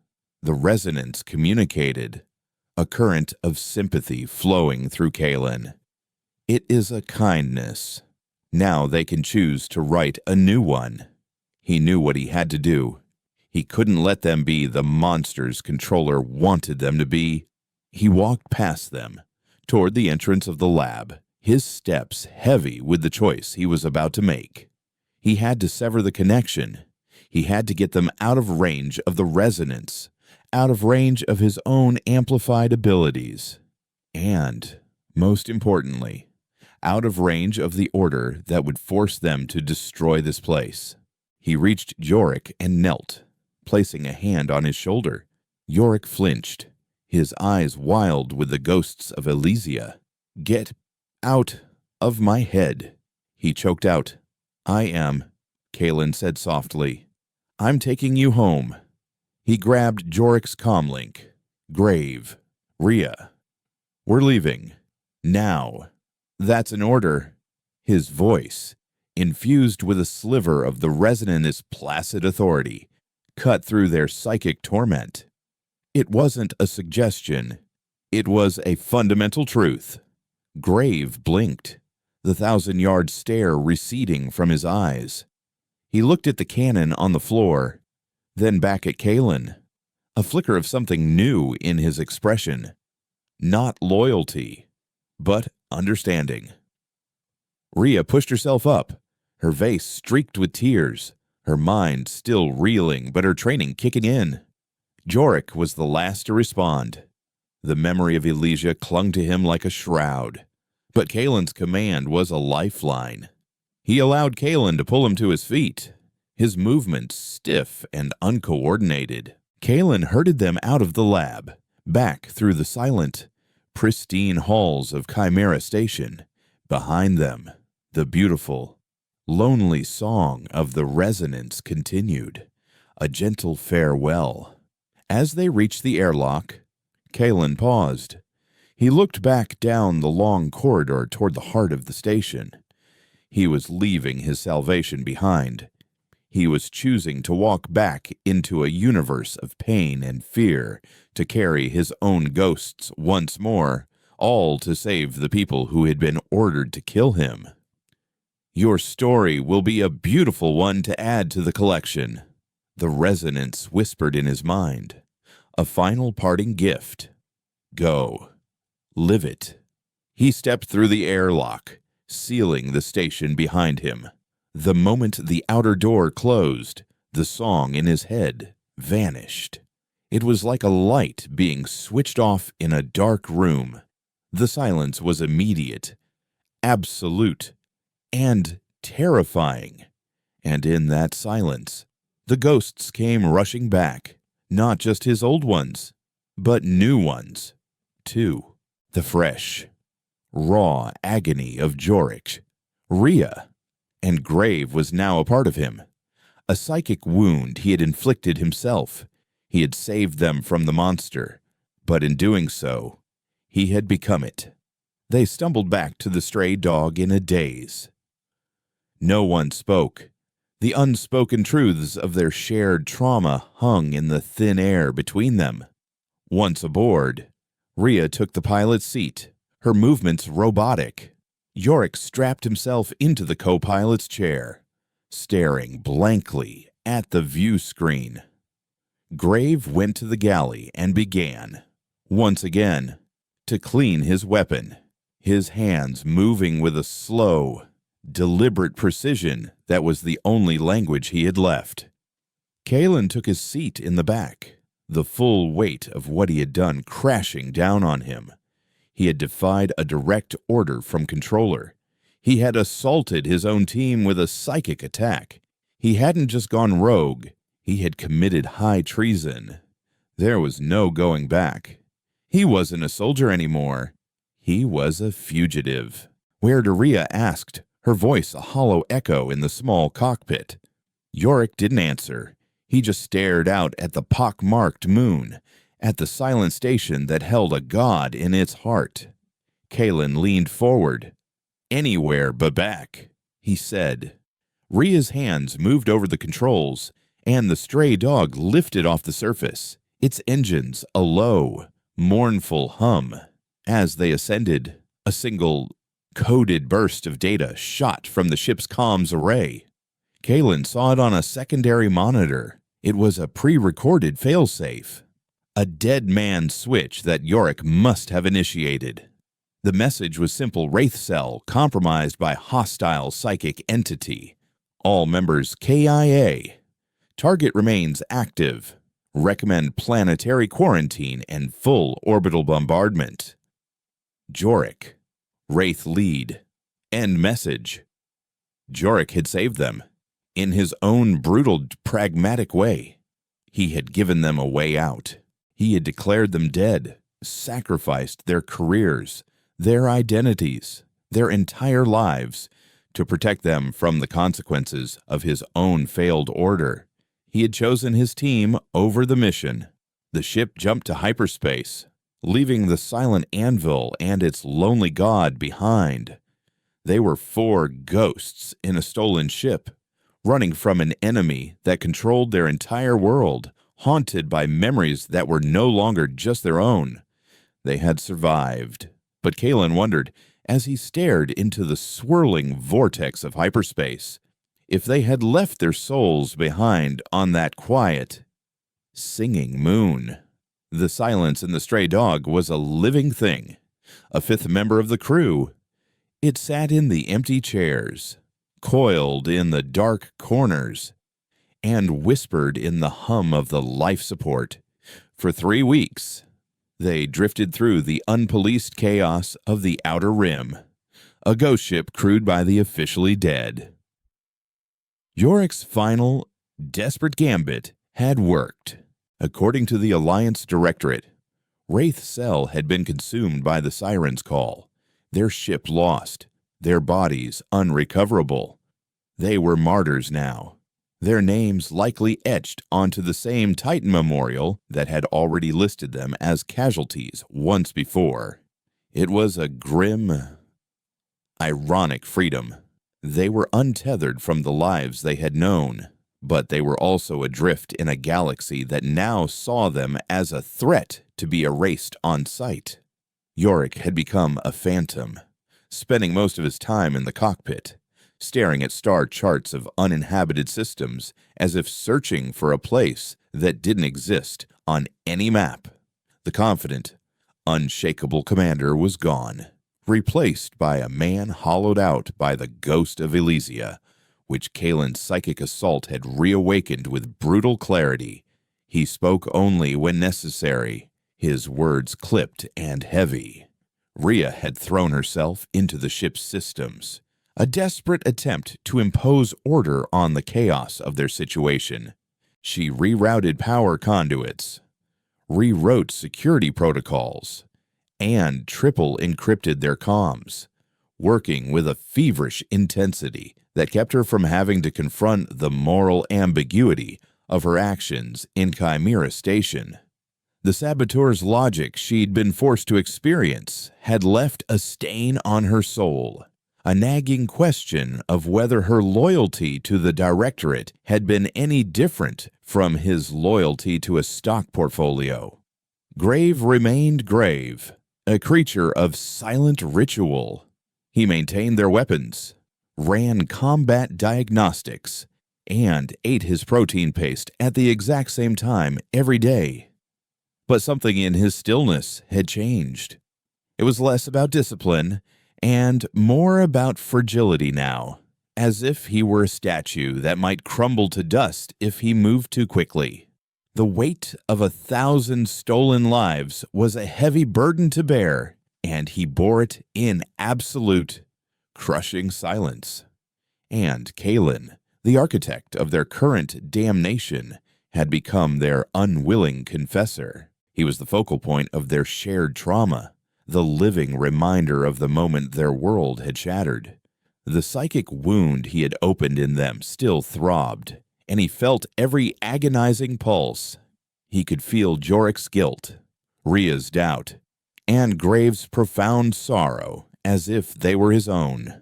The resonance communicated, a current of sympathy flowing through Kalen. It is a kindness. Now they can choose to write a new one. He knew what he had to do. He couldn't let them be the monsters Controller wanted them to be. He walked past them, toward the entrance of the lab, his steps heavy with the choice he was about to make. He had to sever the connection. He had to get them out of range of the resonance, out of range of his own amplified abilities, and, most importantly, out of range of the order that would force them to destroy this place. He reached Yorick and knelt, placing a hand on his shoulder. Yorick flinched, his eyes wild with the ghosts of Elysia. "Get out of my head," he choked out. "I am," Kalen said softly. "I'm taking you home." He grabbed Yorick's comlink. "Grave. Rhea. We're leaving. Now." "That's an order." His voice, infused with a sliver of the resonant's placid authority, cut through their psychic torment. It wasn't a suggestion. It was a fundamental truth. Grave blinked, the 1,000-yard stare receding from his eyes. He looked at the cannon on the floor, then back at Kalen, a flicker of something new in his expression. Not loyalty, but understanding. Rhea pushed herself up, her face streaked with tears, her mind still reeling but her training kicking in. Yorick was the last to respond. The memory of Elysia clung to him like a shroud, but Kalen's command was a lifeline. He allowed Kalen to pull him to his feet, his movements stiff and uncoordinated. Kalen herded them out of the lab, back through the silent, pristine halls of Chimera Station. Behind them, the beautiful, lonely song of the resonance continued, a gentle farewell. As they reached the airlock, Kalen paused. He looked back down the long corridor toward the heart of the station. He was leaving his salvation behind. He was choosing to walk back into a universe of pain and fear, to carry his own ghosts once more, all to save the people who had been ordered to kill him. "Your story will be a beautiful one to add to the collection," the resonance whispered in his mind. "A final parting gift. Go. Live it." He stepped through the airlock, sealing the station behind him. The moment the outer door closed, the song in his head vanished. It was like a light being switched off in a dark room. The silence was immediate, absolute, and terrifying. And in that silence, the ghosts came rushing back, not just his old ones, but new ones, too. The fresh, raw agony of Yorick, Rhea, and Grave was now a part of him. A psychic wound he had inflicted himself. He had saved them from the monster, but in doing so, he had become it. They stumbled back to the stray dog in a daze. No one spoke. The unspoken truths of their shared trauma hung in the thin air between them. Once aboard, Rhea took the pilot's seat, her movements robotic. Yorick strapped himself into the co-pilot's chair, staring blankly at the view screen. Grave went to the galley and began, once again, to clean his weapon. his hands moving with a slow, deliberate precision that was the only language he had left. Kalen took his seat in the back, the full weight of what he had done crashing down on him. He had defied a direct order from controller. He had assaulted his own team with a psychic attack. He hadn't just gone rogue, he had committed high treason. There was no going back. He wasn't a soldier anymore. He was a fugitive. Where Rhea asked, her voice a hollow echo in the small cockpit. Yorick didn't answer. He just stared out at the pock-marked moon, at the silent station that held a god in its heart. Kalen leaned forward. "Anywhere but back," he said. Rhea's hands moved over the controls, and the stray dog lifted off the surface, its engines a low, mournful hum. As they ascended, a single, coded burst of data shot from the ship's comms array. Kalen saw it on a secondary monitor. It was a pre-recorded failsafe, a dead man switch that Yorick must have initiated. The message was simple: Wraith cell compromised by hostile psychic entity. All members KIA. Target remains active. Recommend planetary quarantine and full orbital bombardment. Jorik. Wraith lead. End message. Jorik had saved them. In his own brutal, pragmatic way. He had given them a way out. He had declared them dead, sacrificed their careers, their identities, their entire lives, to protect them from the consequences of his own failed order. He had chosen his team over the mission. The ship jumped to hyperspace, leaving the silent Anvil and its lonely god behind. They were 4 ghosts in a stolen ship, running from an enemy that controlled their entire world, haunted by memories that were no longer just their own. They had survived, but Kalen wondered, as he stared into the swirling vortex of hyperspace, if they had left their souls behind on that quiet, singing moon. The silence in the stray dog was a living thing, a 5th member of the crew. It sat in the empty chairs, coiled in the dark corners, and whispered in the hum of the life support. For 3 weeks, they drifted through the unpoliced chaos of the Outer Rim, a ghost ship crewed by the officially dead. Yorick's final, desperate gambit had worked. According to the Alliance Directorate, Wraith Cell had been consumed by the Siren's Call, their ship lost, their bodies unrecoverable. They were martyrs now, their names likely etched onto the same Titan memorial that had already listed them as casualties once before. It was a grim, ironic freedom. They were untethered from the lives they had known, but they were also adrift in a galaxy that now saw them as a threat to be erased on sight. Yorick had become a phantom, spending most of his time in the cockpit, staring at star charts of uninhabited systems as if searching for a place that didn't exist on any map. The confident, unshakable commander was gone, replaced by a man hollowed out by the ghost of Elysia, which Kalen's psychic assault had reawakened with brutal clarity. He spoke only when necessary, his words clipped and heavy. Rhea had thrown herself into the ship's systems, a desperate attempt to impose order on the chaos of their situation. She rerouted power conduits, rewrote security protocols, and triple encrypted their comms, working with a feverish intensity that kept her from having to confront the moral ambiguity of her actions in Chimera Station. The saboteur's logic she'd been forced to experience had left a stain on her soul, a nagging question of whether her loyalty to the Directorate had been any different from his loyalty to a stock portfolio. Grave remained Grave, a creature of silent ritual. He maintained their weapons, ran combat diagnostics, and ate his protein paste at the exact same time every day. But something in his stillness had changed. It was less about discipline and more about fragility now, as if he were a statue that might crumble to dust if he moved too quickly. The weight of 1,000 stolen lives was a heavy burden to bear, and he bore it in absolute, crushing silence. And Kalen, the architect of their current damnation, had become their unwilling confessor. He was the focal point of their shared trauma, the living reminder of the moment their world had shattered. The psychic wound he had opened in them still throbbed, and he felt every agonizing pulse. He could feel Jorik's guilt, Rhea's doubt, and Graves' profound sorrow, as if they were his own.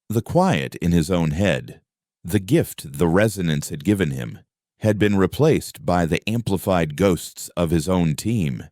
The quiet in his own head, the gift the resonance had given him, had been replaced by the amplified ghosts of his own team.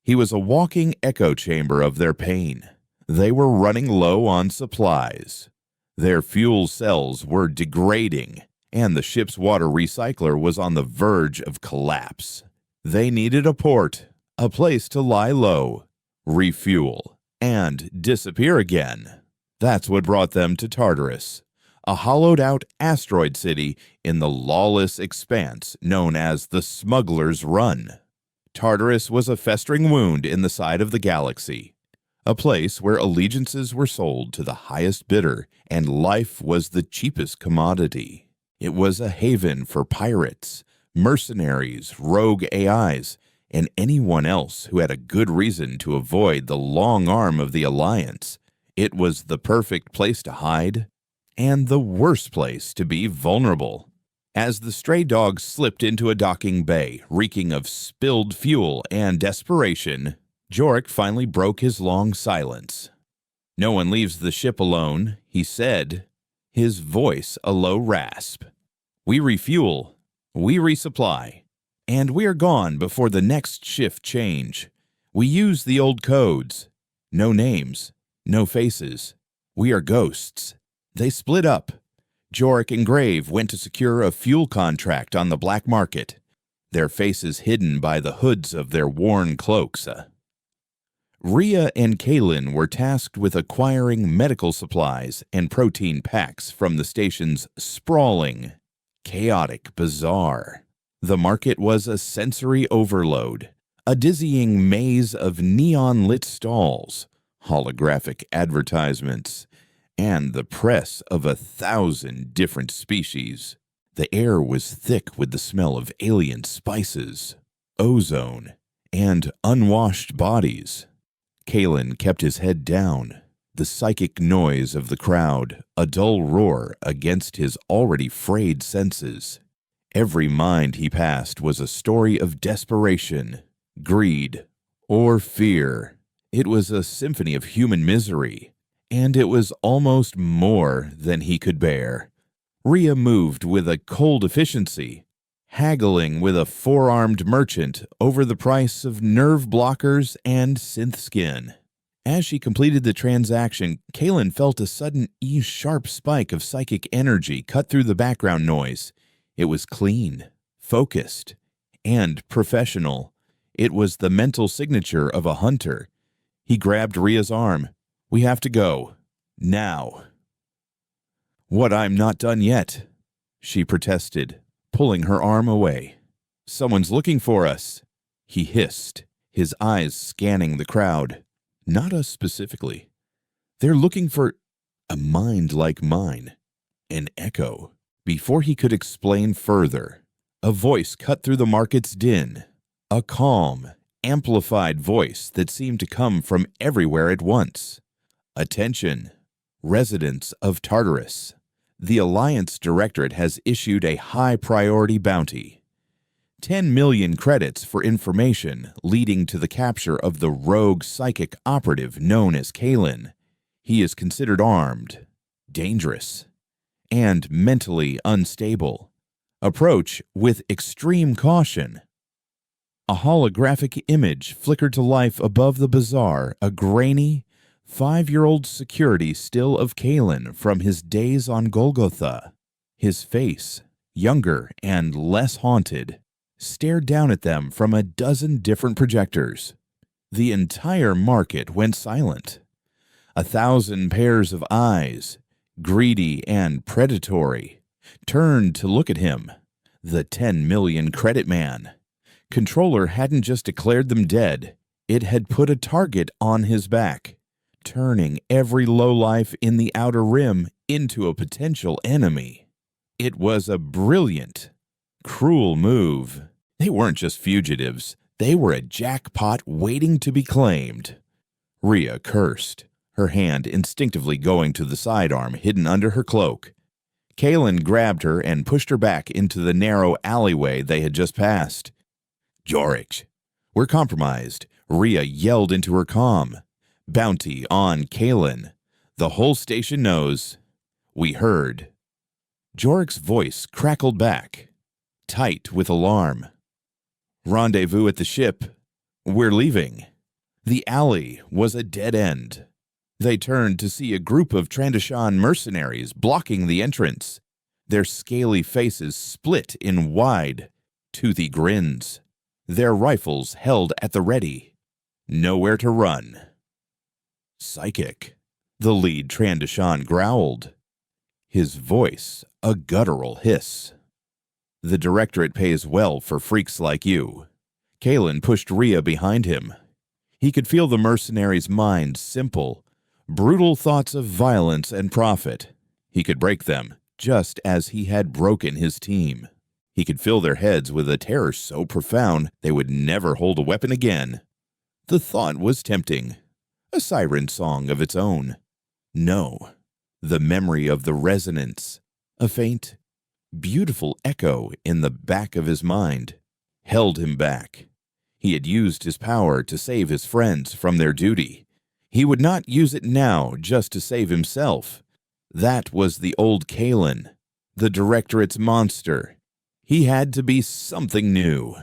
He was a walking echo chamber of their pain. They were running low on supplies. Their fuel cells were degrading, and the ship's water recycler was on the verge of collapse. They needed a port, a place to lie low, refuel, and disappear again. That's what brought them to Tartarus, a hollowed-out asteroid city in the lawless expanse known as the Smuggler's Run. Tartarus was a festering wound in the side of the galaxy, a place where allegiances were sold to the highest bidder and life was the cheapest commodity. It was a haven for pirates, mercenaries, rogue AIs, and anyone else who had a good reason to avoid the long arm of the Alliance. It was the perfect place to hide, and the worst place to be vulnerable. As the stray dog slipped into a docking bay, reeking of spilled fuel and desperation, Jorik finally broke his long silence. "No one leaves the ship alone," he said, his voice a low rasp. "We refuel, we resupply, and we are gone before the next shift change. We use the old codes. No names, no faces. We are ghosts." They split up. Jorik and Grave went to secure a fuel contract on the black market, their faces hidden by the hoods of their worn cloaks. Rhea and Kalen were tasked with acquiring medical supplies and protein packs from the station's sprawling, chaotic bazaar. The market was a sensory overload, a dizzying maze of neon-lit stalls, holographic advertisements, and the press of 1,000 different species. The air was thick with the smell of alien spices, ozone, and unwashed bodies. Kalen kept his head down, the psychic noise of the crowd, a dull roar against his already frayed senses. Every mind he passed was a story of desperation, greed, or fear. It was a symphony of human misery, and it was almost more than he could bear. Rhea moved with a cold efficiency, haggling with a four-armed merchant over the price of nerve blockers and synth skin. As she completed the transaction, Kalen felt a sudden E-sharp spike of psychic energy cut through the background noise. It was clean, focused, and professional. It was the mental signature of a hunter. He grabbed Rhea's arm. "We have to go. Now." "What, I'm not done yet," she protested, pulling her arm away. "Someone's looking for us," he hissed, his eyes scanning the crowd. "Not us specifically. They're looking for a mind like mine, an echo." Before he could explain further, a voice cut through the market's din, a calm, amplified voice that seemed to come from everywhere at once. "Attention, residents of Tartarus. The Alliance Directorate has issued a high-priority bounty. 10 million credits for information leading to the capture of the rogue psychic operative known as Kalen. He is considered armed, dangerous, and mentally unstable. Approach with extreme caution." A holographic image flickered to life above the bazaar, a grainy, 5-year-old security still of Kalen from his days on Golgotha. His face, younger and less haunted, stared down at them from a dozen different projectors. The entire market went silent. 1,000 pairs of eyes, greedy and predatory, turned to look at him, the 10 million credit man. Controller hadn't just declared them dead, it had put a target on his back, turning every lowlife in the Outer Rim into a potential enemy. It was a brilliant, cruel move. They weren't just fugitives, they were a jackpot waiting to be claimed. Rhea cursed, her hand instinctively going to the sidearm hidden under her cloak. Kalen grabbed her and pushed her back into the narrow alleyway they had just passed. "Jorix, we're compromised," Rhea yelled into her comm. "Bounty on Kalen. The whole station knows." "We heard." Jorik's voice crackled back, tight with alarm. "Rendezvous at the ship. We're leaving." The alley was a dead end. They turned to see a group of Trandoshan mercenaries blocking the entrance, their scaly faces split in wide, toothy grins, their rifles held at the ready. Nowhere to run. "Psychic," the lead Trandoshan growled, his voice a guttural hiss. "The Directorate pays well for freaks like you." Kalen pushed Rhea behind him. He could feel the mercenary's mind simple, brutal thoughts of violence and profit. He could break them, just as he had broken his team. He could fill their heads with a terror so profound they would never hold a weapon again. The thought was tempting, a siren song of its own. No, the memory of the resonance, a faint, beautiful echo in the back of his mind, held him back. He had used his power to save his friends from their duty. He would not use it now just to save himself. That was the old Kalen, the Directorate's monster. He had to be something new.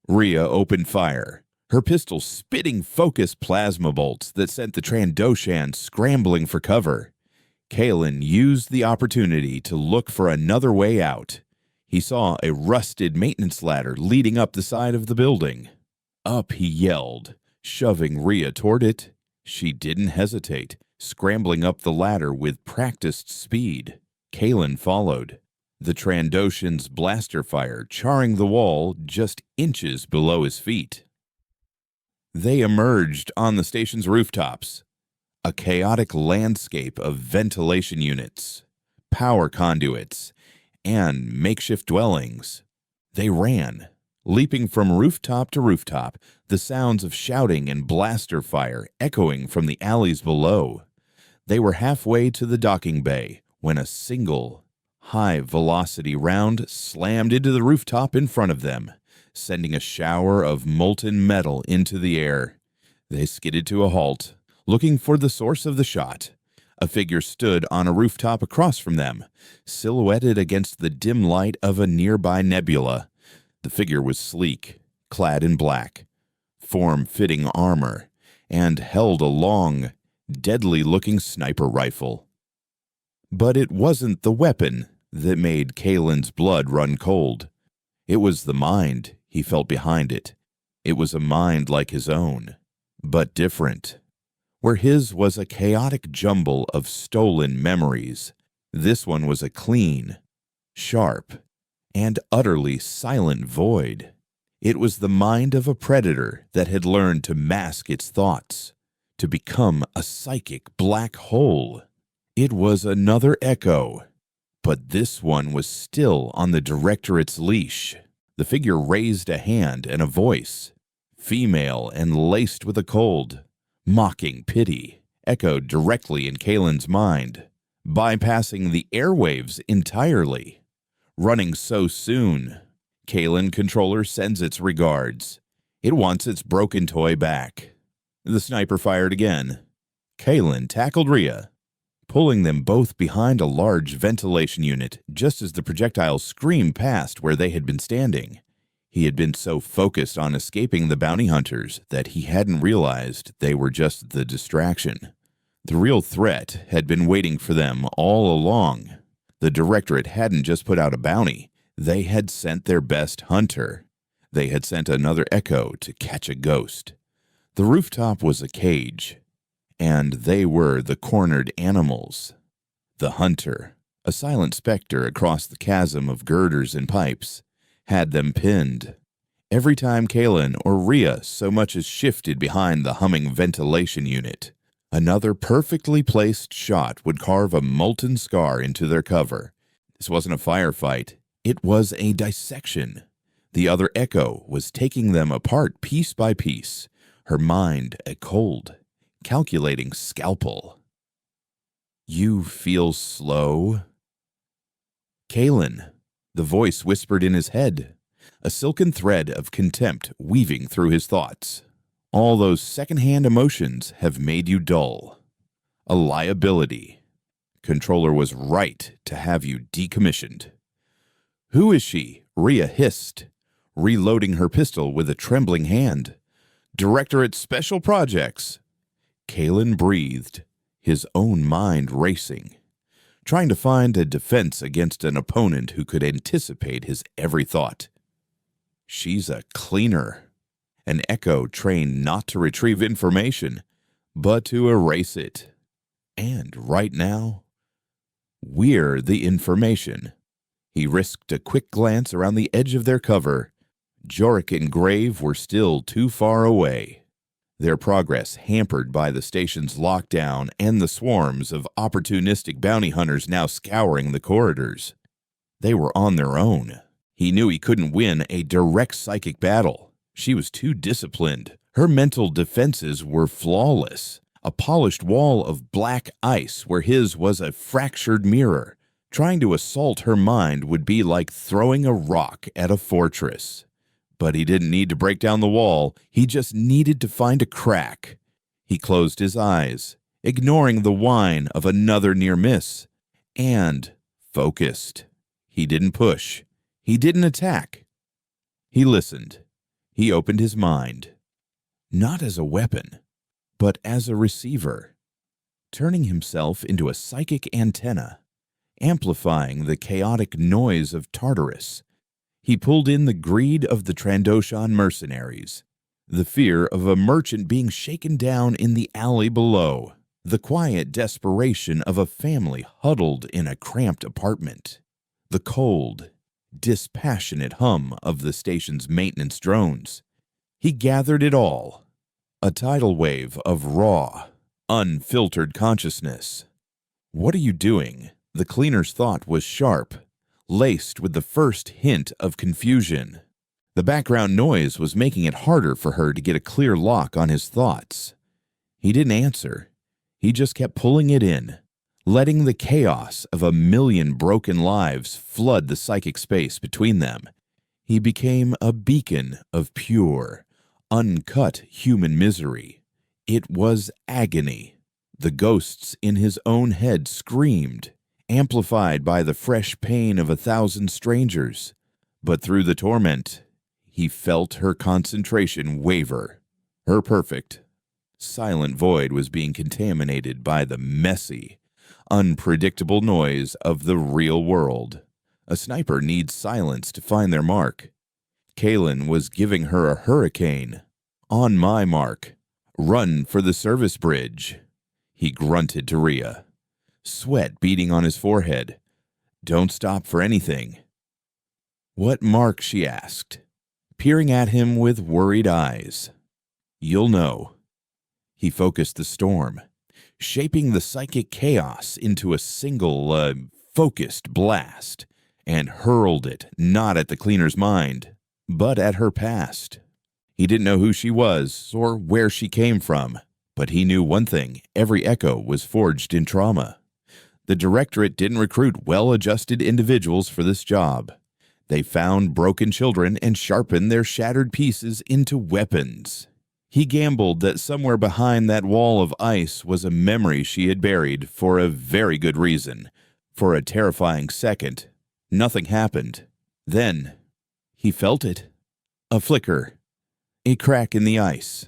Rhea opened fire, her pistol spitting focused plasma bolts that sent the Trandoshan scrambling for cover. Kalen used the opportunity to look for another way out. He saw a rusted maintenance ladder leading up the side of the building. Up, he yelled, shoving Rhea toward it. She didn't hesitate, scrambling up the ladder with practiced speed. Kalen followed, the Trandoshan's blaster fire charring the wall just inches below his feet. They emerged on the station's rooftops, a chaotic landscape of ventilation units, power conduits, and makeshift dwellings. They ran, leaping from rooftop to rooftop, the sounds of shouting and blaster fire echoing from the alleys below. They were halfway to the docking bay when a single, high-velocity round slammed into the rooftop in front of them, sending a shower of molten metal into the air. They skidded to a halt, looking for the source of the shot. A figure stood on a rooftop across from them, silhouetted against the dim light of a nearby nebula. The figure was sleek, clad in black, form-fitting armor, and held a long, deadly-looking sniper rifle. But it wasn't the weapon that made Kalen's blood run cold. It was the mind he felt behind it. It was a mind like his own, but different. Where his was a chaotic jumble of stolen memories, this one was a clean, sharp, and utterly silent void. It was the mind of a predator that had learned to mask its thoughts, to become a psychic black hole. It was another echo, but this one was still on the Directorate's leash. The figure raised a hand and a voice, female and laced with a cold, mocking pity, echoed directly in Kalen's mind, bypassing the airwaves entirely. Running so soon, Kalen Controller sends its regards. It wants its broken toy back. The sniper fired again. Kalen tackled Rhea, pulling them both behind a large ventilation unit just as the projectile screamed past where they had been standing. He had been so focused on escaping the bounty hunters that he hadn't realized they were just the distraction. The real threat had been waiting for them all along. The Directorate hadn't just put out a bounty. They had sent their best hunter. They had sent another echo to catch a ghost. The rooftop was a cage, and they were the cornered animals. The hunter, a silent specter across the chasm of girders and pipes, had them pinned. Every time Kalen or Rhea so much as shifted behind the humming ventilation unit, another perfectly placed shot would carve a molten scar into their cover. This wasn't a firefight, it was a dissection. The other Echo was taking them apart piece by piece, her mind a cold, calculating scalpel. "You feel slow?" "Kalen," the voice whispered in his head, a silken thread of contempt weaving through his thoughts. "All those second-hand emotions have made you dull. A liability. Controller was right to have you decommissioned." "Who is she?" Rhea hissed, reloading her pistol with a trembling hand. "Directorate Special Projects." Kalen breathed, his own mind racing, trying to find a defense against an opponent who could anticipate his every thought. "She's a cleaner. An Echo trained not to retrieve information, but to erase it. And right now, we're the information." He risked a quick glance around the edge of their cover. Jorik and Grave were still too far away, their progress hampered by the station's lockdown and the swarms of opportunistic bounty hunters now scouring the corridors. They were on their own. He knew he couldn't win a direct psychic battle. She was too disciplined. Her mental defenses were flawless, a polished wall of black ice where his was a fractured mirror. Trying to assault her mind would be like throwing a rock at a fortress. But he didn't need to break down the wall, he just needed to find a crack. He closed his eyes, ignoring the whine of another near miss, and focused. He didn't push. He didn't attack. He listened. He opened his mind. Not as a weapon, but as a receiver, turning himself into a psychic antenna, amplifying the chaotic noise of Tartarus. He pulled in the greed of the Trandoshan mercenaries, the fear of a merchant being shaken down in the alley below, the quiet desperation of a family huddled in a cramped apartment, the cold, dispassionate hum of the station's maintenance drones. He gathered it all, a tidal wave of raw, unfiltered consciousness. "What are you doing?" The cleaner's thought was sharp, laced with the first hint of confusion. The background noise was making it harder for her to get a clear lock on his thoughts. He didn't answer. He just kept pulling it in, letting the chaos of a million broken lives flood the psychic space between them. He became a beacon of pure, uncut human misery. It was agony. The ghosts in his own head screamed, amplified by the fresh pain of 1,000 strangers. But through the torment, he felt her concentration waver. Her perfect, silent void was being contaminated by the messy, unpredictable noise of the real world. A sniper needs silence to find their mark. Kalen was giving her a hurricane. "On my mark. Run for the service bridge." He grunted to Rhea, sweat beading on his forehead. "Don't stop for anything." "What mark?" she asked, peering at him with worried eyes. "You'll know." He focused the storm, shaping the psychic chaos into a single, focused blast, and hurled it not at the cleaner's mind, but at her past. He didn't know who she was or where she came from, but he knew one thing: every Echo was forged in trauma. The Directorate didn't recruit well-adjusted individuals for this job. They found broken children and sharpened their shattered pieces into weapons. He gambled that somewhere behind that wall of ice was a memory she had buried for a very good reason. For a terrifying second, nothing happened. Then, he felt it. A flicker. A crack in the ice.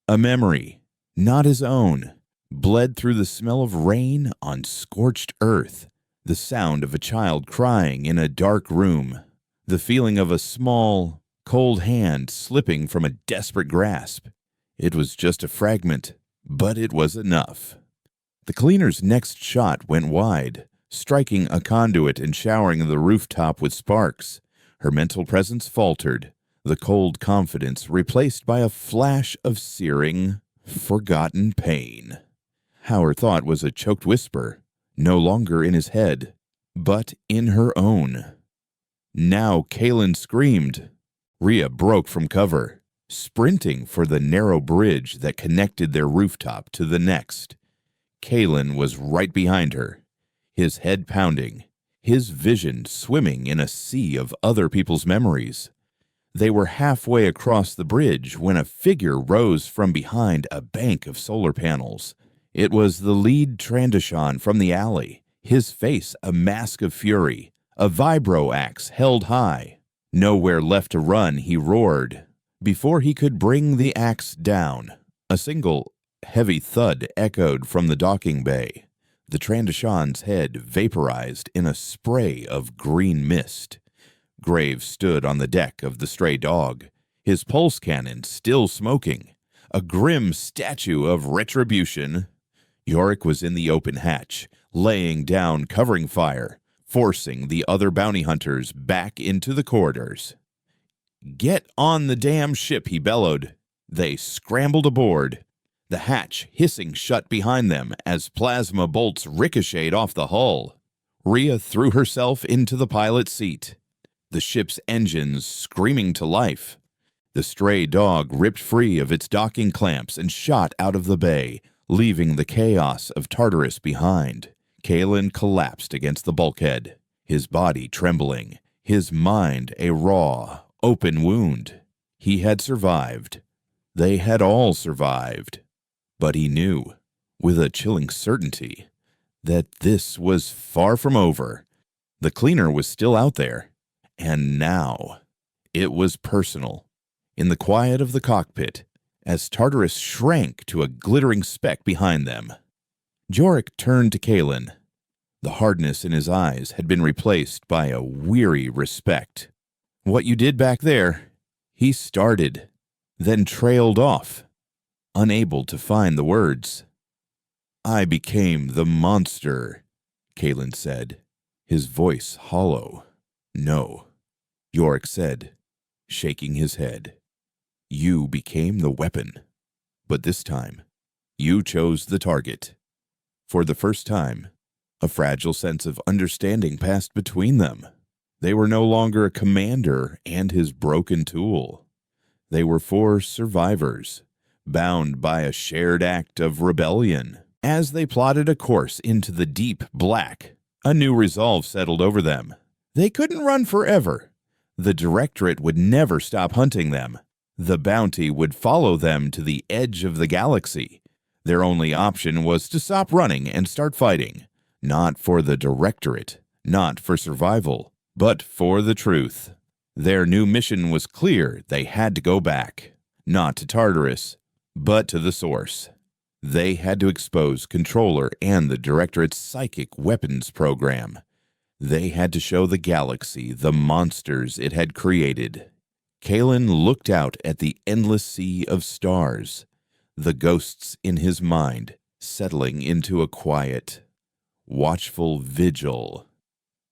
A memory, not his own, bled through the smell of rain on scorched earth, the sound of a child crying in a dark room, the feeling of a small, cold hand slipping from a desperate grasp. It was just a fragment, but it was enough. The cleaner's next shot went wide, striking a conduit and showering the rooftop with sparks. Her mental presence faltered, the cold confidence replaced by a flash of searing, forgotten pain. How her thought was a choked whisper, no longer in his head, but in her own. Now Kaelin screamed. Rhea broke from cover, sprinting for the narrow bridge that connected their rooftop to the next. Kaelin was right behind her, his head pounding, his vision swimming in a sea of other people's memories. They were halfway across the bridge when a figure rose from behind a bank of solar panels. It was the lead Trandoshan from the alley, his face a mask of fury, a vibro axe held high. Nowhere left to run, he roared. Before he could bring the axe down, a single heavy thud echoed from the docking bay. The Trandoshan's head vaporized in a spray of green mist. Graves stood on the deck of the stray dog, his pulse cannon still smoking, a grim statue of retribution. Yorick was in the open hatch, laying down covering fire, forcing the other bounty hunters back into the corridors. "Get on the damn ship," he bellowed. They scrambled aboard, the hatch hissing shut behind them as plasma bolts ricocheted off the hull. Rhea threw herself into the pilot's seat, the ship's engines screaming to life. The stray dog ripped free of its docking clamps and shot out of the bay, leaving the chaos of Tartarus behind. Kaelin collapsed against the bulkhead, his body trembling, his mind a raw, open wound. He had survived. They had all survived. But he knew, with a chilling certainty, that this was far from over. The cleaner was still out there, and now it was personal. In the quiet of the cockpit, as Tartarus shrank to a glittering speck behind them, Yorick turned to Kaelin. The hardness in his eyes had been replaced by a weary respect. "What you did back there," he started, then trailed off, unable to find the words. "I became the monster," Kaelin said, his voice hollow. "No," Yorick said, shaking his head. "You became the weapon. But this time, you chose the target." For the first time, a fragile sense of understanding passed between them. They were no longer a commander and his broken tool. They were four survivors, bound by a shared act of rebellion. As they plotted a course into the deep black, a new resolve settled over them. They couldn't run forever. The Directorate would never stop hunting them. The bounty would follow them to the edge of the galaxy. Their only option was to stop running and start fighting. Not for the Directorate, not for survival, but for the truth. Their new mission was clear. They had to go back, not to Tartarus, but to the source. They had to expose Controller and the Directorate's psychic weapons program. They had to show the galaxy the monsters it had created. Kaelin looked out at the endless sea of stars, the ghosts in his mind settling into a quiet, watchful vigil.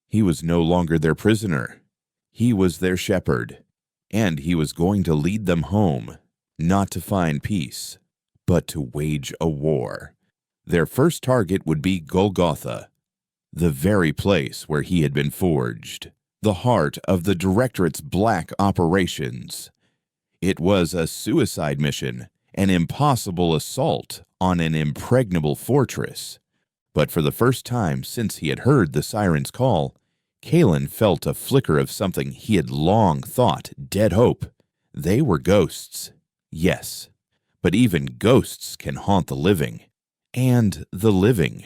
He was no longer their prisoner. He was their shepherd, and he was going to lead them home, not to find peace, but to wage a war. Their first target would be Golgotha, the very place where he had been forged, the heart of the Directorate's black operations. It was a suicide mission, an impossible assault on an impregnable fortress. But for the first time since he had heard the siren's call, Kaelin felt a flicker of something he had long thought dead hope. They were ghosts, yes, but even ghosts can haunt the living. And the living,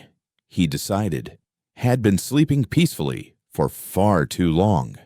he decided, had been sleeping peacefully for far too long.